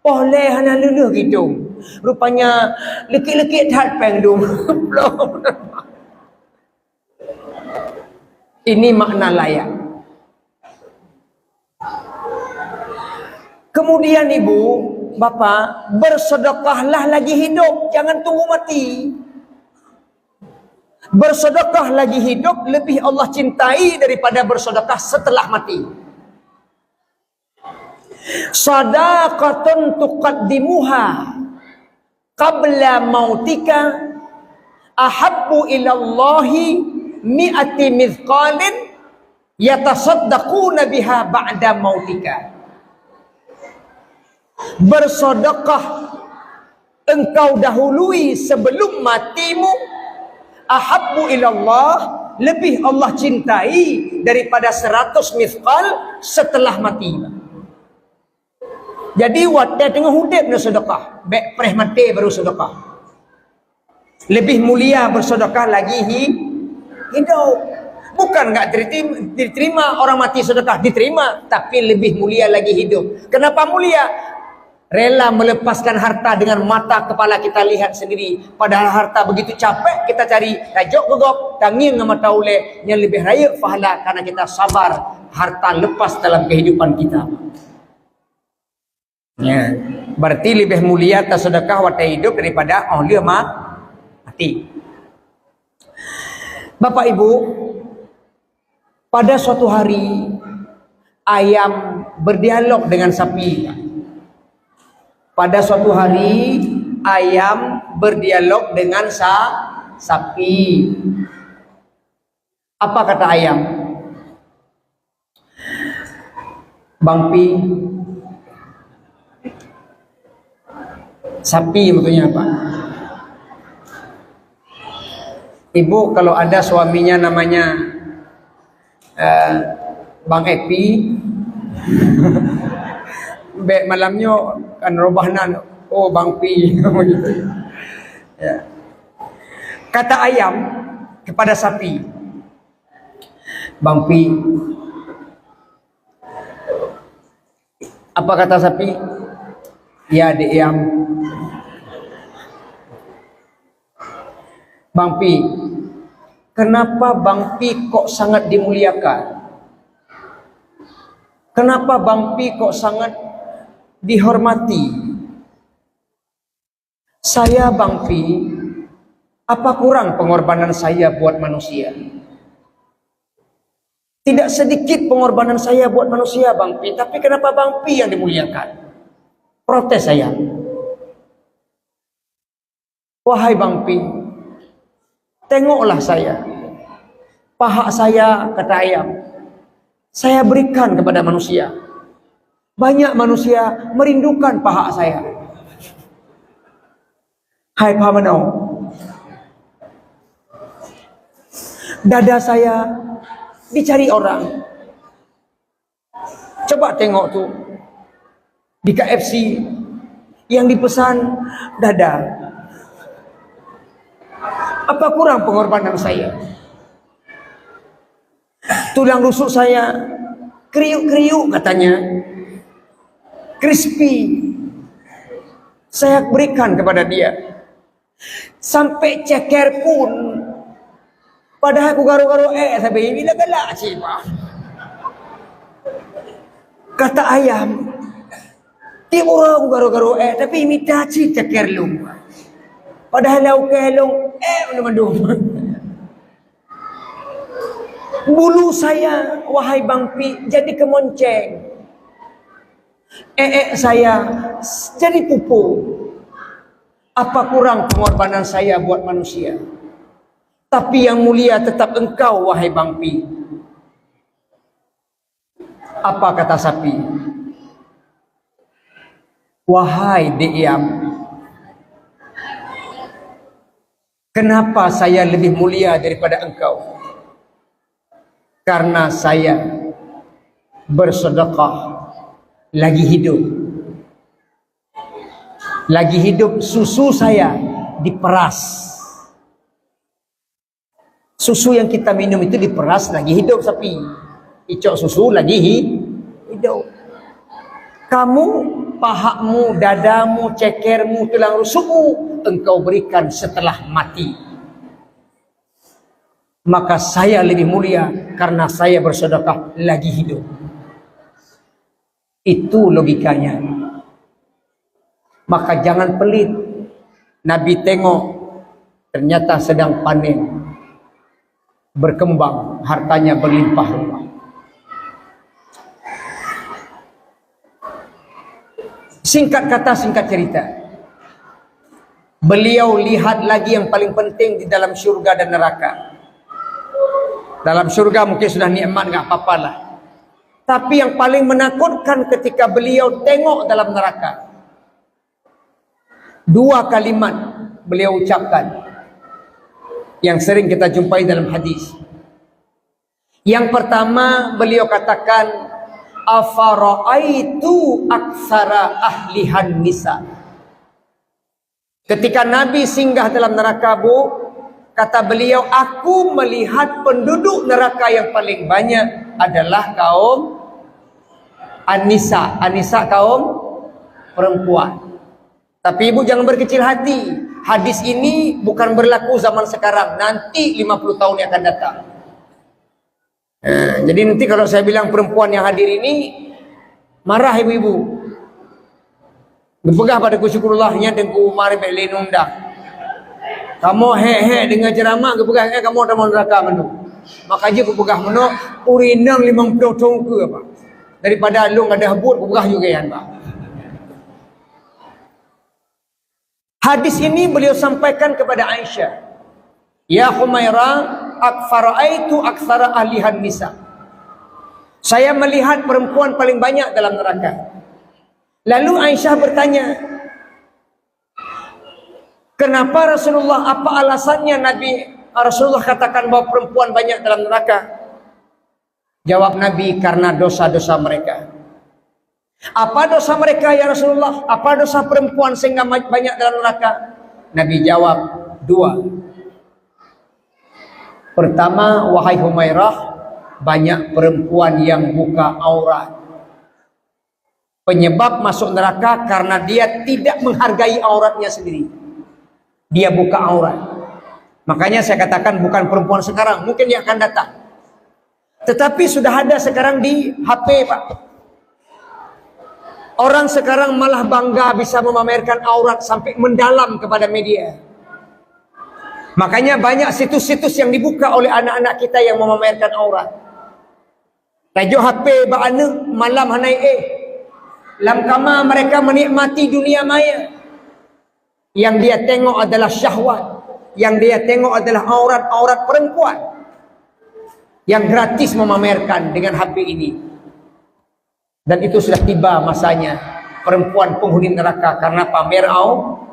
Boleh hana luluh hitung. Rupanya lekit-lekit tak pengdum. Ini makna layak. Kemudian ibu, bapak, bersedekahlah lagi hidup, jangan tunggu mati. Bersedekah lagi hidup lebih Allah cintai daripada bersedekah setelah mati. Sadaqatun tuqaddimuha qabla mautika ahabbu ilallahi mi'ati mithqalin yatasaddaquna biha ba'da mautika. Bersedekah engkau dahului sebelum matimu, ahabbu ilallah, lebih Allah cintai daripada 100 mithqal setelah mati. Jadi waktu tengah hidup nak sedekah, baik preh mati baru sedekah. Lebih mulia bersedekah lagi hidup. Bukan enggak diterima orang mati sedekah, diterima, tapi lebih mulia lagi hidup. Kenapa mulia? Rela melepaskan harta dengan mata kepala kita lihat sendiri. Padahal harta begitu capek kita cari, rajok gegok, tanging dengan mata uleh, yang lebih raya pahala karena kita sabar harta lepas dalam kehidupan kita. Ya, berarti lebih mulia tersedekah waktu hidup daripada dia mati. Bapak Ibu, pada suatu hari ayam berdialog dengan sapi. Pada suatu hari ayam berdialog dengan sapi. Apa kata ayam? Bang Pi, sapi maksudnya apa? Ibu kalau ada suaminya namanya Bang Epi, bek malamnya kan robahnan, oh Bang Pi. Ya. Kata ayam kepada sapi, Bang Pi. Apa kata sapi? Ya Dek Yam. Bang Pi, kenapa Bang Pi kok sangat dimuliakan? Kenapa Bang Pi kok sangat dihormati? Saya Bang Pi, apa kurang pengorbanan saya buat manusia? Tidak sedikit pengorbanan saya buat manusia Bang Pi, tapi kenapa Bang Pi yang dimuliakan? Protes saya. Wahai Bang Pi, tengoklah saya. Paha saya, kata ayam, saya berikan kepada manusia. Banyak manusia merindukan paha saya. Hai Pamanau, dada saya dicari orang. Coba tengok tuh di KFC yang dipesan dada. Apa kurang pengorbanan saya? Tulang rusuk saya kriuk-kriuk katanya, crispy, saya berikan kepada dia. Sampai ceker pun, padahal aku garu-garu sampai ini galak siapa? Kata ayam, tiba aku garu-garu tapi minta ceker lung. Padahal lau kelong mendum. Bulu saya, wahai Bang Pi, jadi kemonceng. Saya jadi pupu. Apa kurang pengorbanan saya buat manusia? Tapi yang mulia tetap engkau, wahai Bang Pi. Apa kata sapi? Wahai Dek Yam, kenapa saya lebih mulia daripada engkau? Karena saya bersedekah lagi hidup. Lagi hidup, susu saya diperas. Susu yang kita minum itu diperas lagi hidup sapi. Icok susu lagi hidup. Kamu, pahamu, dadamu, cekermu, tulang rusukmu engkau berikan setelah mati. Maka saya lebih mulia karena saya bersedekah lagi hidup. Itu logikanya. Maka jangan pelit. Nabi tengok ternyata sedang panen, berkembang, hartanya berlimpah ruah. Singkat kata, singkat cerita, beliau lihat lagi yang paling penting di dalam syurga dan neraka. Dalam syurga mungkin sudah nikmat, enggak apa-apalah. Tapi yang paling menakutkan ketika beliau tengok dalam neraka, dua kalimat beliau ucapkan yang sering kita jumpai dalam hadis. Yang pertama beliau katakan, afara'aitu aksara ahlihan nisa. Ketika Nabi singgah dalam neraka, Bu, kata beliau, aku melihat penduduk neraka yang paling banyak adalah kaum An-Nisa. An-Nisa kaum perempuan. Tapi ibu jangan berkecil hati. Hadis ini bukan berlaku zaman sekarang, nanti 50 tahun yang akan datang. Jadi nanti kalau saya bilang perempuan yang hadir ini marah ibu-ibu. Berpegah pada syukurullahnya dengku mari belenung dah. Kamu he dengan ceramah kepegah kamu ada neraka menu. Maka je kepegah menu urinang 50 tahun ke apa. Daripada lu ada habut kepegah juga ya, Pak. Hadis ini beliau sampaikan kepada Aisyah. Ya Humairah, fara'aitu aksara ahlihan nisa. Saya melihat perempuan paling banyak dalam neraka. Lalu Aisyah bertanya, kenapa Rasulullah, apa alasannya Rasulullah katakan bahwa perempuan banyak dalam neraka? Jawab Nabi, karena dosa-dosa mereka. Apa dosa mereka ya Rasulullah? Apa dosa perempuan sehingga banyak dalam neraka? Nabi jawab, 2. Pertama, wahai Humairah, banyak perempuan yang buka aurat. Penyebab masuk neraka karena dia tidak menghargai auratnya sendiri. Dia buka aurat. Makanya saya katakan bukan perempuan sekarang, mungkin yang akan datang. Tetapi sudah ada sekarang di HP, Pak. Orang sekarang malah bangga bisa memamerkan aurat sampai mendalam kepada media. Makanya banyak situs-situs yang dibuka oleh anak-anak kita yang memamerkan aurat. Tajuk HP ba'ana malam hanai lam kama mereka menikmati dunia maya. Yang dia tengok adalah syahwat. Yang dia tengok adalah aurat-aurat perempuan. Yang gratis memamerkan dengan HP ini. Dan itu sudah tiba masanya perempuan penghuni neraka karena pamer aurat.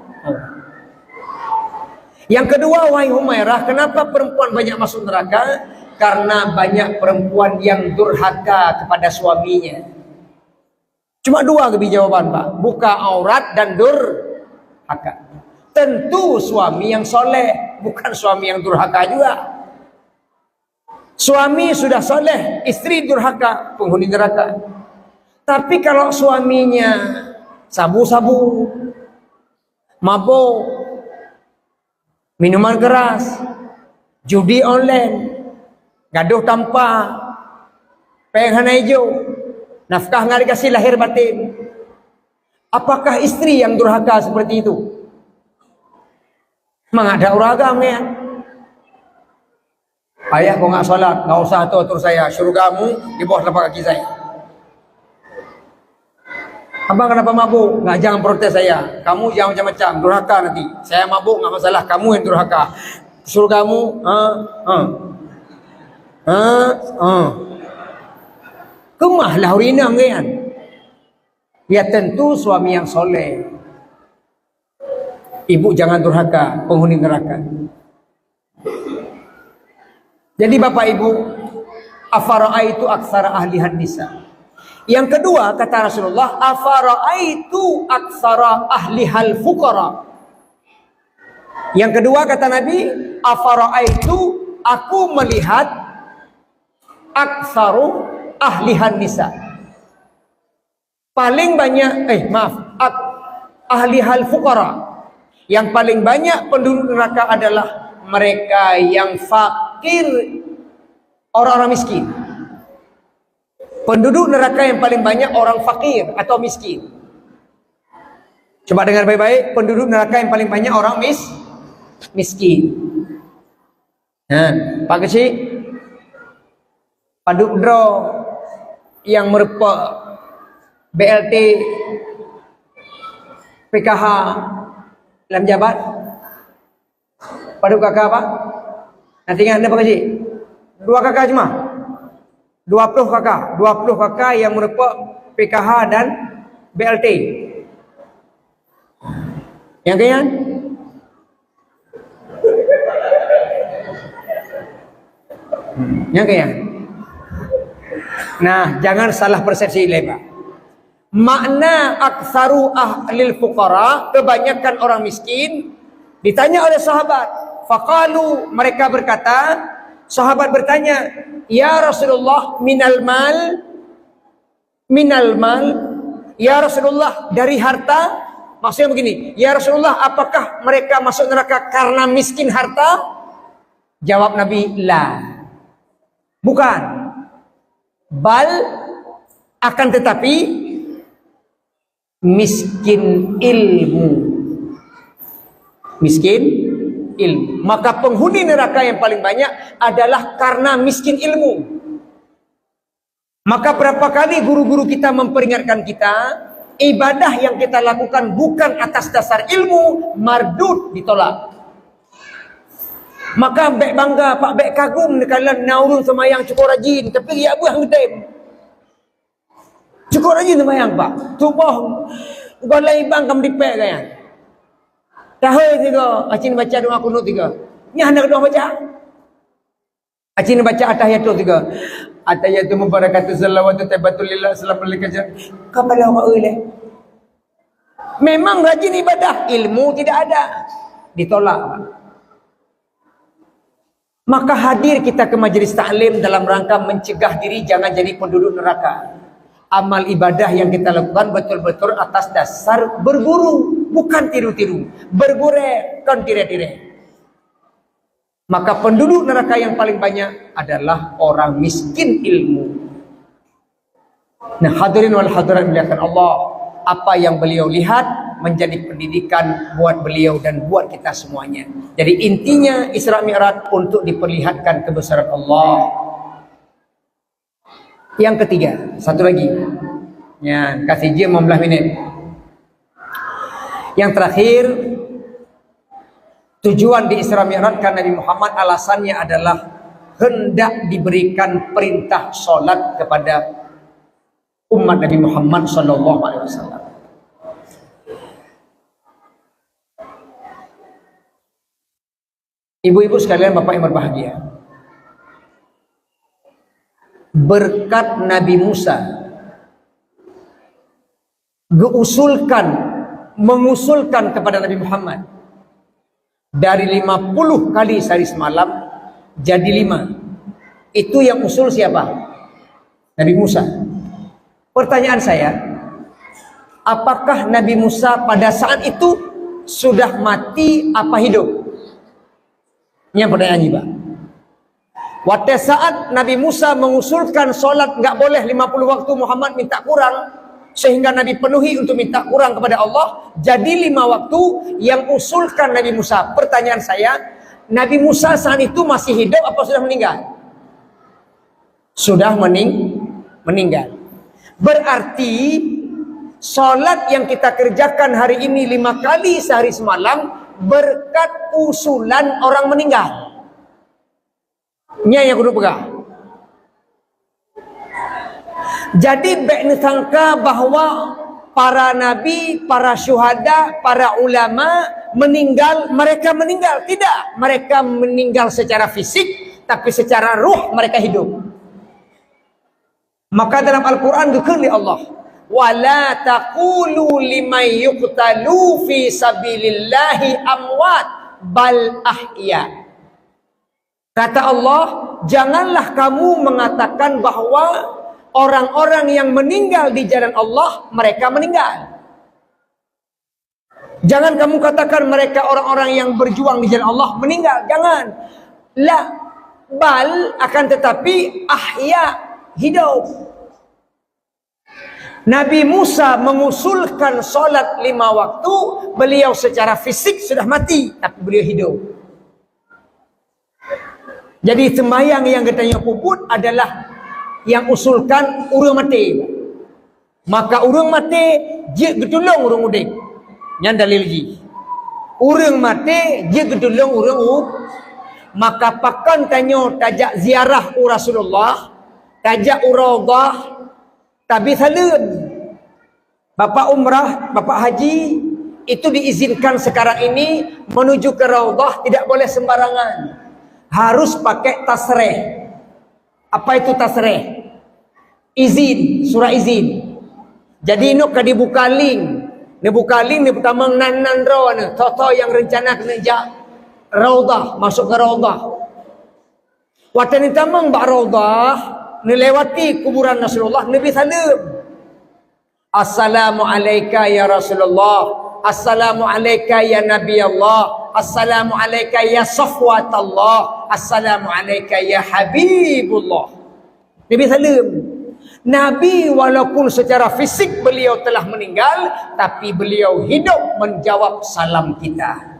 Yang kedua, wahai Humairah, kenapa perempuan banyak masuk neraka? Karena banyak perempuan yang durhaka kepada suaminya. Cuma 2 jawaban, Pak. Buka aurat dan durhaka. Tentu suami yang soleh, bukan suami yang durhaka juga. Suami sudah soleh, istri durhaka, penghuni neraka. Tapi kalau suaminya sabu-sabu, mabuk, minuman keras, judi online, gaduh tanpa, penghana hijau, nafkah nggak dikasih lahir batin. Apakah istri yang durhaka seperti itu? Memang ada uragam ya. Ayah kau nggak sholat, nggak usah atur saya, surgamu di bawah telapak kaki saya. Abang kenapa mabuk? Nggak, jangan protes saya. Kamu jangan macam-macam, durhaka nanti. Saya mabuk nggak masalah, kamu yang durhaka. Surgamu, kemahlah urinang kan? Ya tentu suami yang soleh. Ibu jangan durhaka, penghuni neraka. Jadi bapak ibu, afara'aitu aksara ahlihan nisa. Yang kedua kata Rasulullah, afara'aitu aksara ahlihal fuqara. Yang kedua kata Nabi, afara'aitu, aku melihat aksaru ahlihan nisa. Paling banyak, ahlihal fuqara. Yang paling banyak penduduk neraka adalah mereka yang fakir, orang-orang miskin. Penduduk neraka yang paling banyak orang fakir atau miskin. Coba dengar baik-baik, penduduk neraka yang paling banyak orang miskin. Pak Kecik, Paduk Dro yang merupakan BLT PKH dalam jabat. Paduk kakak apa? Nanti ingat ada Pak Kecik? 2 kakak cuma. 20 kakak yang merupakan PKH dan BLT. Yang kemudian yang kemudian Nah, jangan salah persepsi lebar. Makna aktsaru ahlil fuqara, kebanyakan orang miskin, ditanya oleh sahabat. Faqalu, mereka berkata, sahabat bertanya, ya Rasulullah, minal mal, ya Rasulullah, dari harta. Maksudnya begini, ya Rasulullah, apakah mereka masuk neraka karena miskin harta? Jawab Nabi, la, bukan. Bal, akan tetapi miskin ilmu. Miskin ilmu. Maka penghuni neraka yang paling banyak adalah karena miskin ilmu. Maka berapa kali guru-guru kita memperingatkan kita, ibadah yang kita lakukan bukan atas dasar ilmu, mardud, ditolak. Maka bek bangga, pak bek kagum kalau naurun semayang cukup rajin, tapi ya buah ngedem. Cukup rajin semayang pak. Tubuh golai bang kam dipek kan. Tahu tiga, acin baca doa kunut tiga. Ni hendak doa baca. Acin baca atahiyatul tiga. Atahiyatul mubarakatuh salawatu taibatul lillah salamun alaikum. Kepada orang oleh. Memang rajin ibadah, ilmu tidak ada. Ditolak. Maka hadir kita ke majlis taklim dalam rangka mencegah diri jangan jadi penduduk neraka. Amal ibadah yang kita lakukan betul-betul atas dasar berguru, bukan tiru-tiru. Bergure, kan tire-tire. Maka penduduk neraka yang paling banyak adalah orang miskin ilmu. Nah, hadirin wal hadirat muliakan Allah, apa yang beliau lihat menjadi pendidikan buat beliau dan buat kita semuanya. Jadi intinya Isra Mi'raj untuk diperlihatkan kebesaran Allah. Yang ketiga, satu lagi. Ya, kasih je 15 minit. Yang terakhir, tujuan di Isra Mi'raj kan Nabi Muhammad alasannya adalah hendak diberikan perintah solat kepada umat Nabi Muhammad sallallahu alaihi wasallam. Ibu-ibu sekalian, bapak yang berbahagia, berkat Nabi Musa mengusulkan kepada Nabi Muhammad dari 50 kali sehari semalam jadi 5. Itu yang usul siapa? Nabi Musa. Pertanyaan saya, apakah Nabi Musa pada saat itu sudah mati apa hidup? Ini pertanyaan ini, Pak. Pada saat Nabi Musa mengusulkan solat enggak boleh 50 waktu, Muhammad minta kurang, sehingga Nabi penuhi untuk minta kurang kepada Allah, jadi 5 waktu yang usulkan Nabi Musa. Pertanyaan saya, Nabi Musa saat itu masih hidup apa sudah meninggal? Sudah meninggal. Berarti solat yang kita kerjakan hari ini 5 kali sehari semalam berkat usulan orang meninggal. Nya yang kudu pegang. Jadi baik sangka bahwa para nabi, para syuhada, para ulama meninggal, mereka meninggal. Tidak, mereka meninggal secara fisik, tapi secara ruh mereka hidup. Maka dalam Al-Quran dikatakan Allah, wala taqulu liman yuqtalu fi sabilillahi amwat bal ahya. Kata Allah, janganlah kamu mengatakan bahwa orang-orang yang meninggal di jalan Allah mereka meninggal. Jangan kamu katakan mereka orang-orang yang berjuang di jalan Allah meninggal. Jangan. La bal, akan tetapi ahya, hidup. Nabi Musa mengusulkan solat 5 waktu, beliau secara fisik sudah mati, tapi beliau hidup. Jadi sembahyang yang katanya puput adalah yang usulkan urang mati. Maka urang mati dia getulung urang udik. Yang dalil lagi. Urang mati dia getulung urang ud. Maka pakan tanya tajak ziarah Rasulullah, tajak uradah, tapi salun. Bapak umrah, bapak haji itu diizinkan sekarang ini menuju ke Raudhah tidak boleh sembarangan. Harus pakai tasreh. Apa itu tasreh? izin, surah izin. Jadi nok ka dibuka link. Ni buka link ni pertama nan ro ni. Toto yang rencana kena jak Raudah, masuk ke Raudah. Waktu ni tamang bak Raudah, ni lewati kuburan Rasulullah, Nabi salam. Assalamualaikum ya Rasulullah. Assalamualaikum ya Nabi Allah. Assalamualaikum ya Safwat Allah. Assalamualaikum ya Habibullah. Nabi salam. Nabi walaupun secara fisik beliau telah meninggal, tapi beliau hidup menjawab salam kita.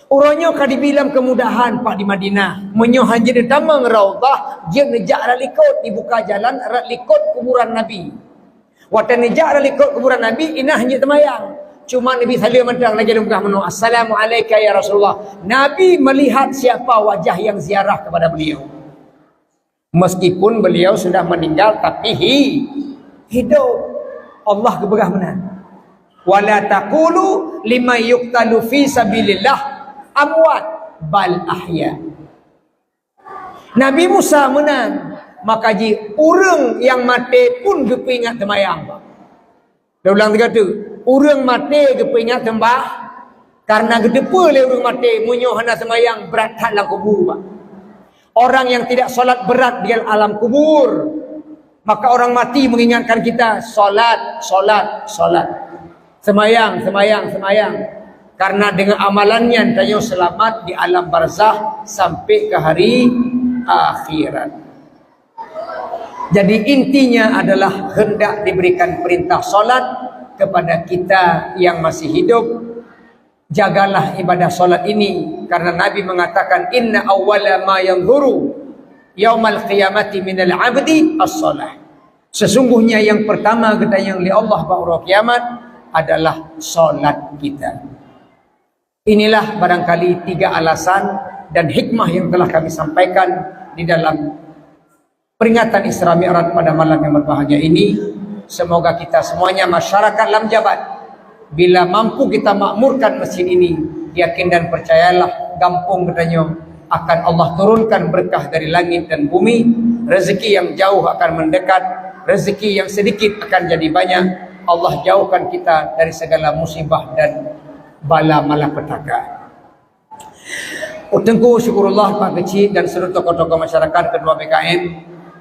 Urangnya kadi bilang kemudahan Pak di Madinah. Menyohan jadi tamang Raudah, dia nejak ralikot dibuka jalan ralikot kuburan Nabi. Waktu nejak ralikot kuburan Nabi, inah hanya temayang. Cuma Nabi salam mentang lagi lungkah menu. Assalamualaikum ya Rasulullah. Nabi melihat siapa wajah yang ziarah kepada beliau. Meskipun beliau sudah meninggal, tapi hidup. Allah keberah menang. Wala taqulu liman yuqtalu fi sabilillah amwat bal ahya. Nabi Musa menang. Maka orang yang mati pun kepingat temayang. Dia ulang tiga tu. Orang mati kepingat tembah. Karena gedepa le orang mati munyoh hana temayang berat dalam kubur. Pak. Orang yang tidak solat berat di alam kubur. Maka orang mati mengingatkan kita solat, solat, solat. Semayang, semayang, semayang. Karena dengan amalannya tanya selamat di alam barzah sampai ke hari akhirat. Jadi intinya adalah hendak diberikan perintah solat kepada kita yang masih hidup. Jagalah ibadah solat ini. Karena Nabi mengatakan inna awwala ma yanzuru yaumal qiyamati minal abdi as-salah. Sesungguhnya yang pertama kita yang oleh Allah pada kiamat adalah solat kita. Inilah barangkali 3 alasan dan hikmah yang telah kami sampaikan di dalam peringatan Isra Mi'raj pada malam yang berbahagia ini. Semoga kita semuanya masyarakat Lam Jabat, bila mampu kita makmurkan masjid ini, yakin dan percayalah gampung katanya akan Allah turunkan berkah dari langit dan bumi. Rezeki yang jauh akan mendekat, rezeki yang sedikit akan jadi banyak. Allah jauhkan kita dari segala musibah dan bala malapetaka. Tengku syukurullah Pak Kecil dan seluruh tokoh-tokoh masyarakat kedua BKM.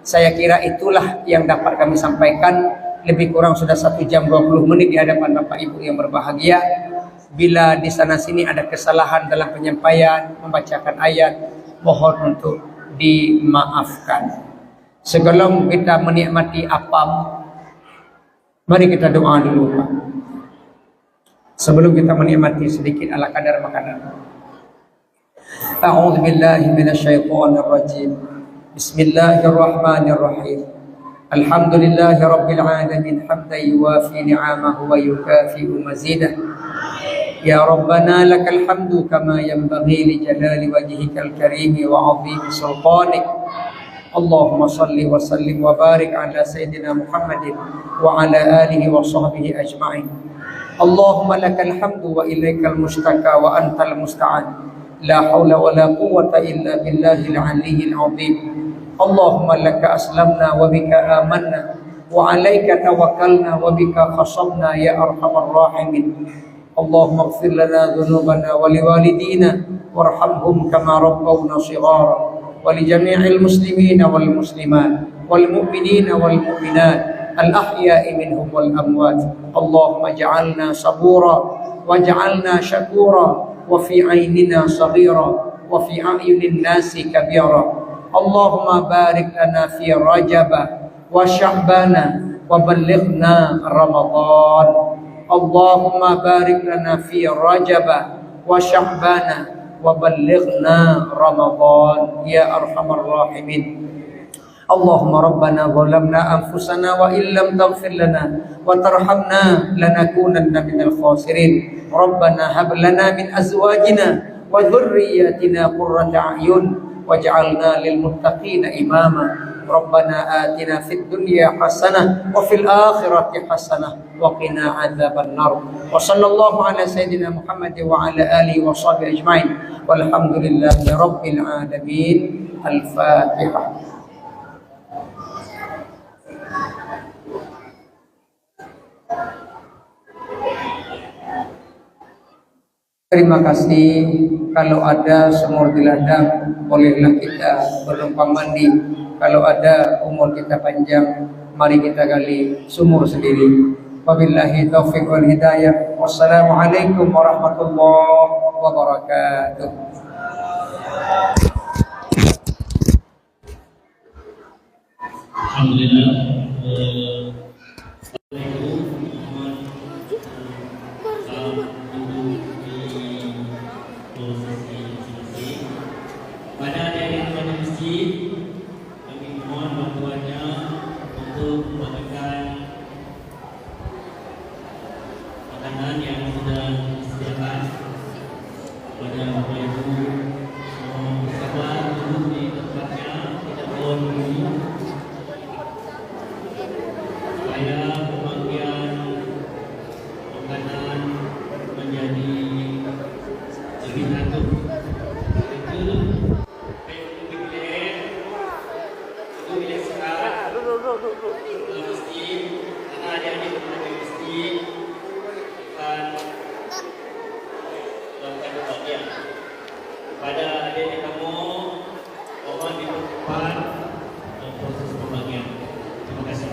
Saya kira itulah yang dapat kami sampaikan. Lebih kurang sudah 1 jam 20 menit di hadapan Bapak Ibu yang berbahagia. Bila di sana sini ada kesalahan dalam penyampaian, membacakan ayat, mohon untuk dimaafkan. Sebelum kita menikmati apam, mari kita doa dulu Pak. Sebelum kita menikmati sedikit ala kadar makanan. A'udzu billahi minasyaitonir rajim. Bismillahirrahmanirrahim. Alhamdulillahi rabbil alamin hamdan yuwafi ni'amahu wa yukafi'u mazidah. Ya Rabbana lakal hamdu kama yanbaghi li jalali wajhikal karim wa 'azimi sultanik. Allahumma salli wa sallim wa barik ala sayyidina Muhammadin wa ala alihi wa sahbihi ajma'in. Allahumma lakal hamdu wa ilaikal mustaka wa antal musta'an. La hawla wa la quwwata illa billahil aliyyil 'azim. Allahumma laka aslamna wa bika amanna wa alayka tawakkalna wa bika khasamna ya arhamar rahimin. Allahumma ighfir lana dhunubana wa liwalidina warhamhum kama rabbawna shighara wa li jami'il muslimina wal muslimat wal mu'minina wal mu'minat al ahya'i minhum wal amwat. Allahumma ij'alna sabura waj'alna syakura wa fi 'ainina saghira wa fi a'yunin nasi kabira. Allahumma barik lana fi Rajab wa Sya'bana wa ballighna Ramadan. Allahumma barik lana fi Rajab wa Sya'bana wa ballighna Ramadan ya arhamar rahimin. Allahumma rabbana zalamna anfusana wa illam taghfir lana wa tarhamna lanakunanna minal khasirin. Rabbana hab lana min azwajina wa dhurriyyatina qurrata a'yun waj'alna lil muttaqina imama. Rabbana atina fid dunya hasanah wa fil akhirati hasanah wa qina adzaban nar. Wa sallallahu ala sayyidina Muhammad wa ala alihi wa sahbihi ajmain. Walhamdulillahi rabbil alamin. Al-Fatihah. Terima kasih. Kalau ada sumur di ladang, bolehlah kita bernumpang mandi. Kalau ada umur kita panjang, mari kita gali sumur sendiri. Wabillahi taufiq wal hidayah. Wassalamualaikum warahmatullahi wabarakatuh. Alhamdulillah. Pada adik-adik yang di masjid, kami mohon bantuannya untuk membagikan makanan yang sudah disediakan kepada Bapak Ibu. Mohon bersabar duduk di tempatnya, tidak boleh berdiri, supaya pembagian makanan menjadi lebih teratur. Pada adik-adik kamu, mohon dipercepat proses pembagian. Terima kasih.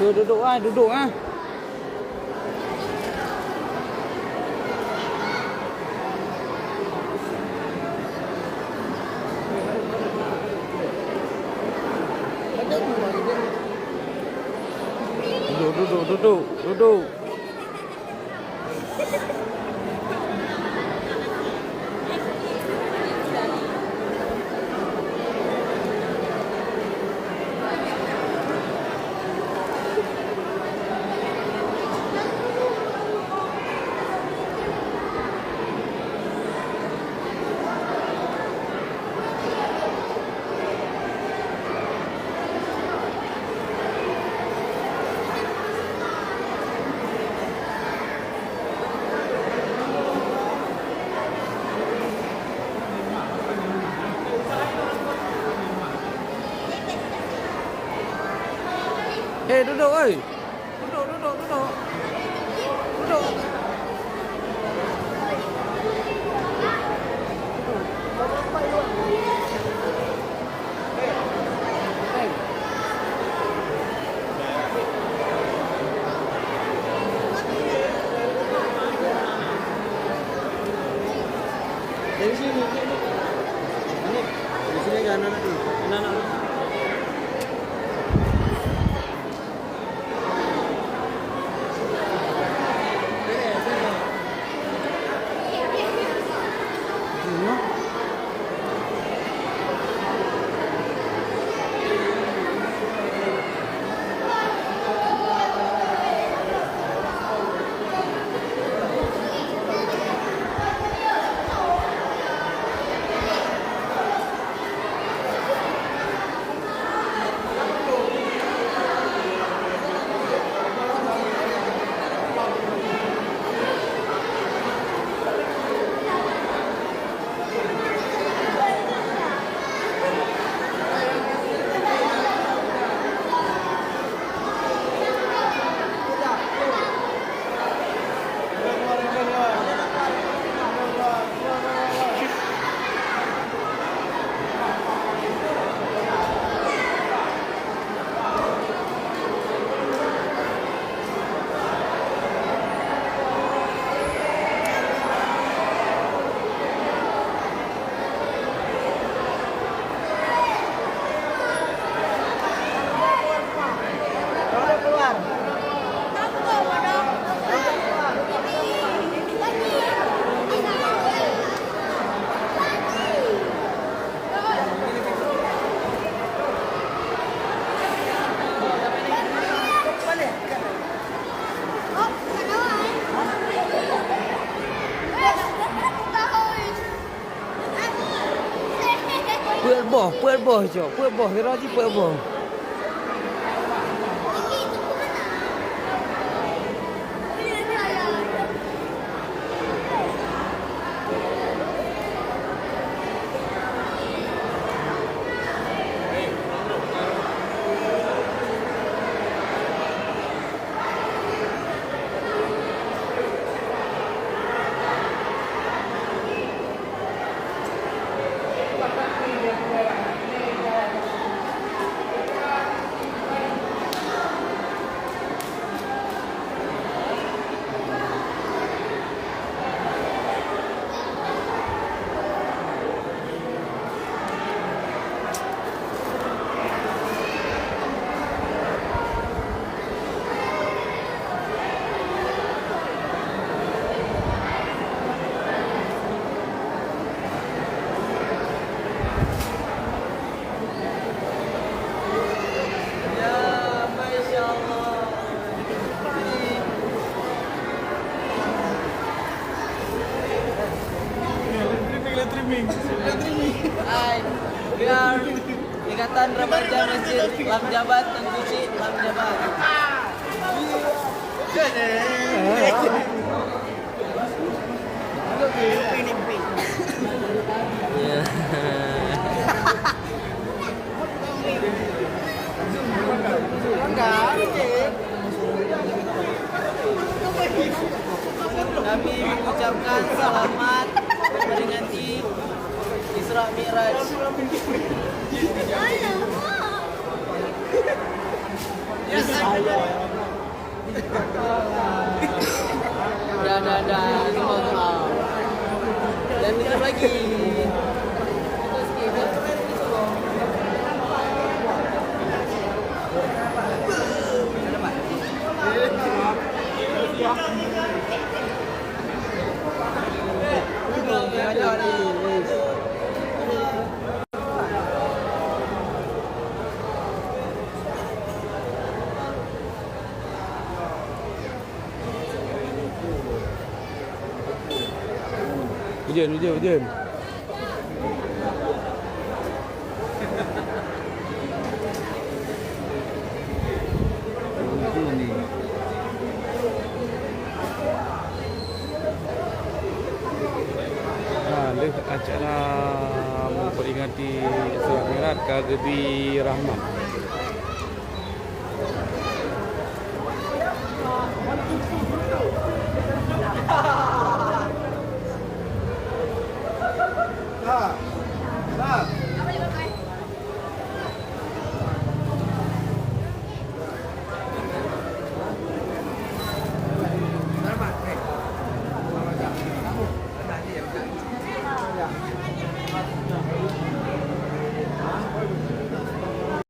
Duduk ah, duduk ah. Duduk. Duduk oi. Duduk. Dari sini. Ini di sini ada anak-anak dulu. Anak-anak. boh je. Puat boh, kira je puat boh. Hai, biar Ikatan Remaja Masjid Lam Jabat dan Suci Lam Jabat. Kami mengucapkan selamat memperingati Isra Mi'raj. Dah. Semua. Dan tutup lagi. Hujan. Acara memperingati Isra Mi'raj KGB Rahman.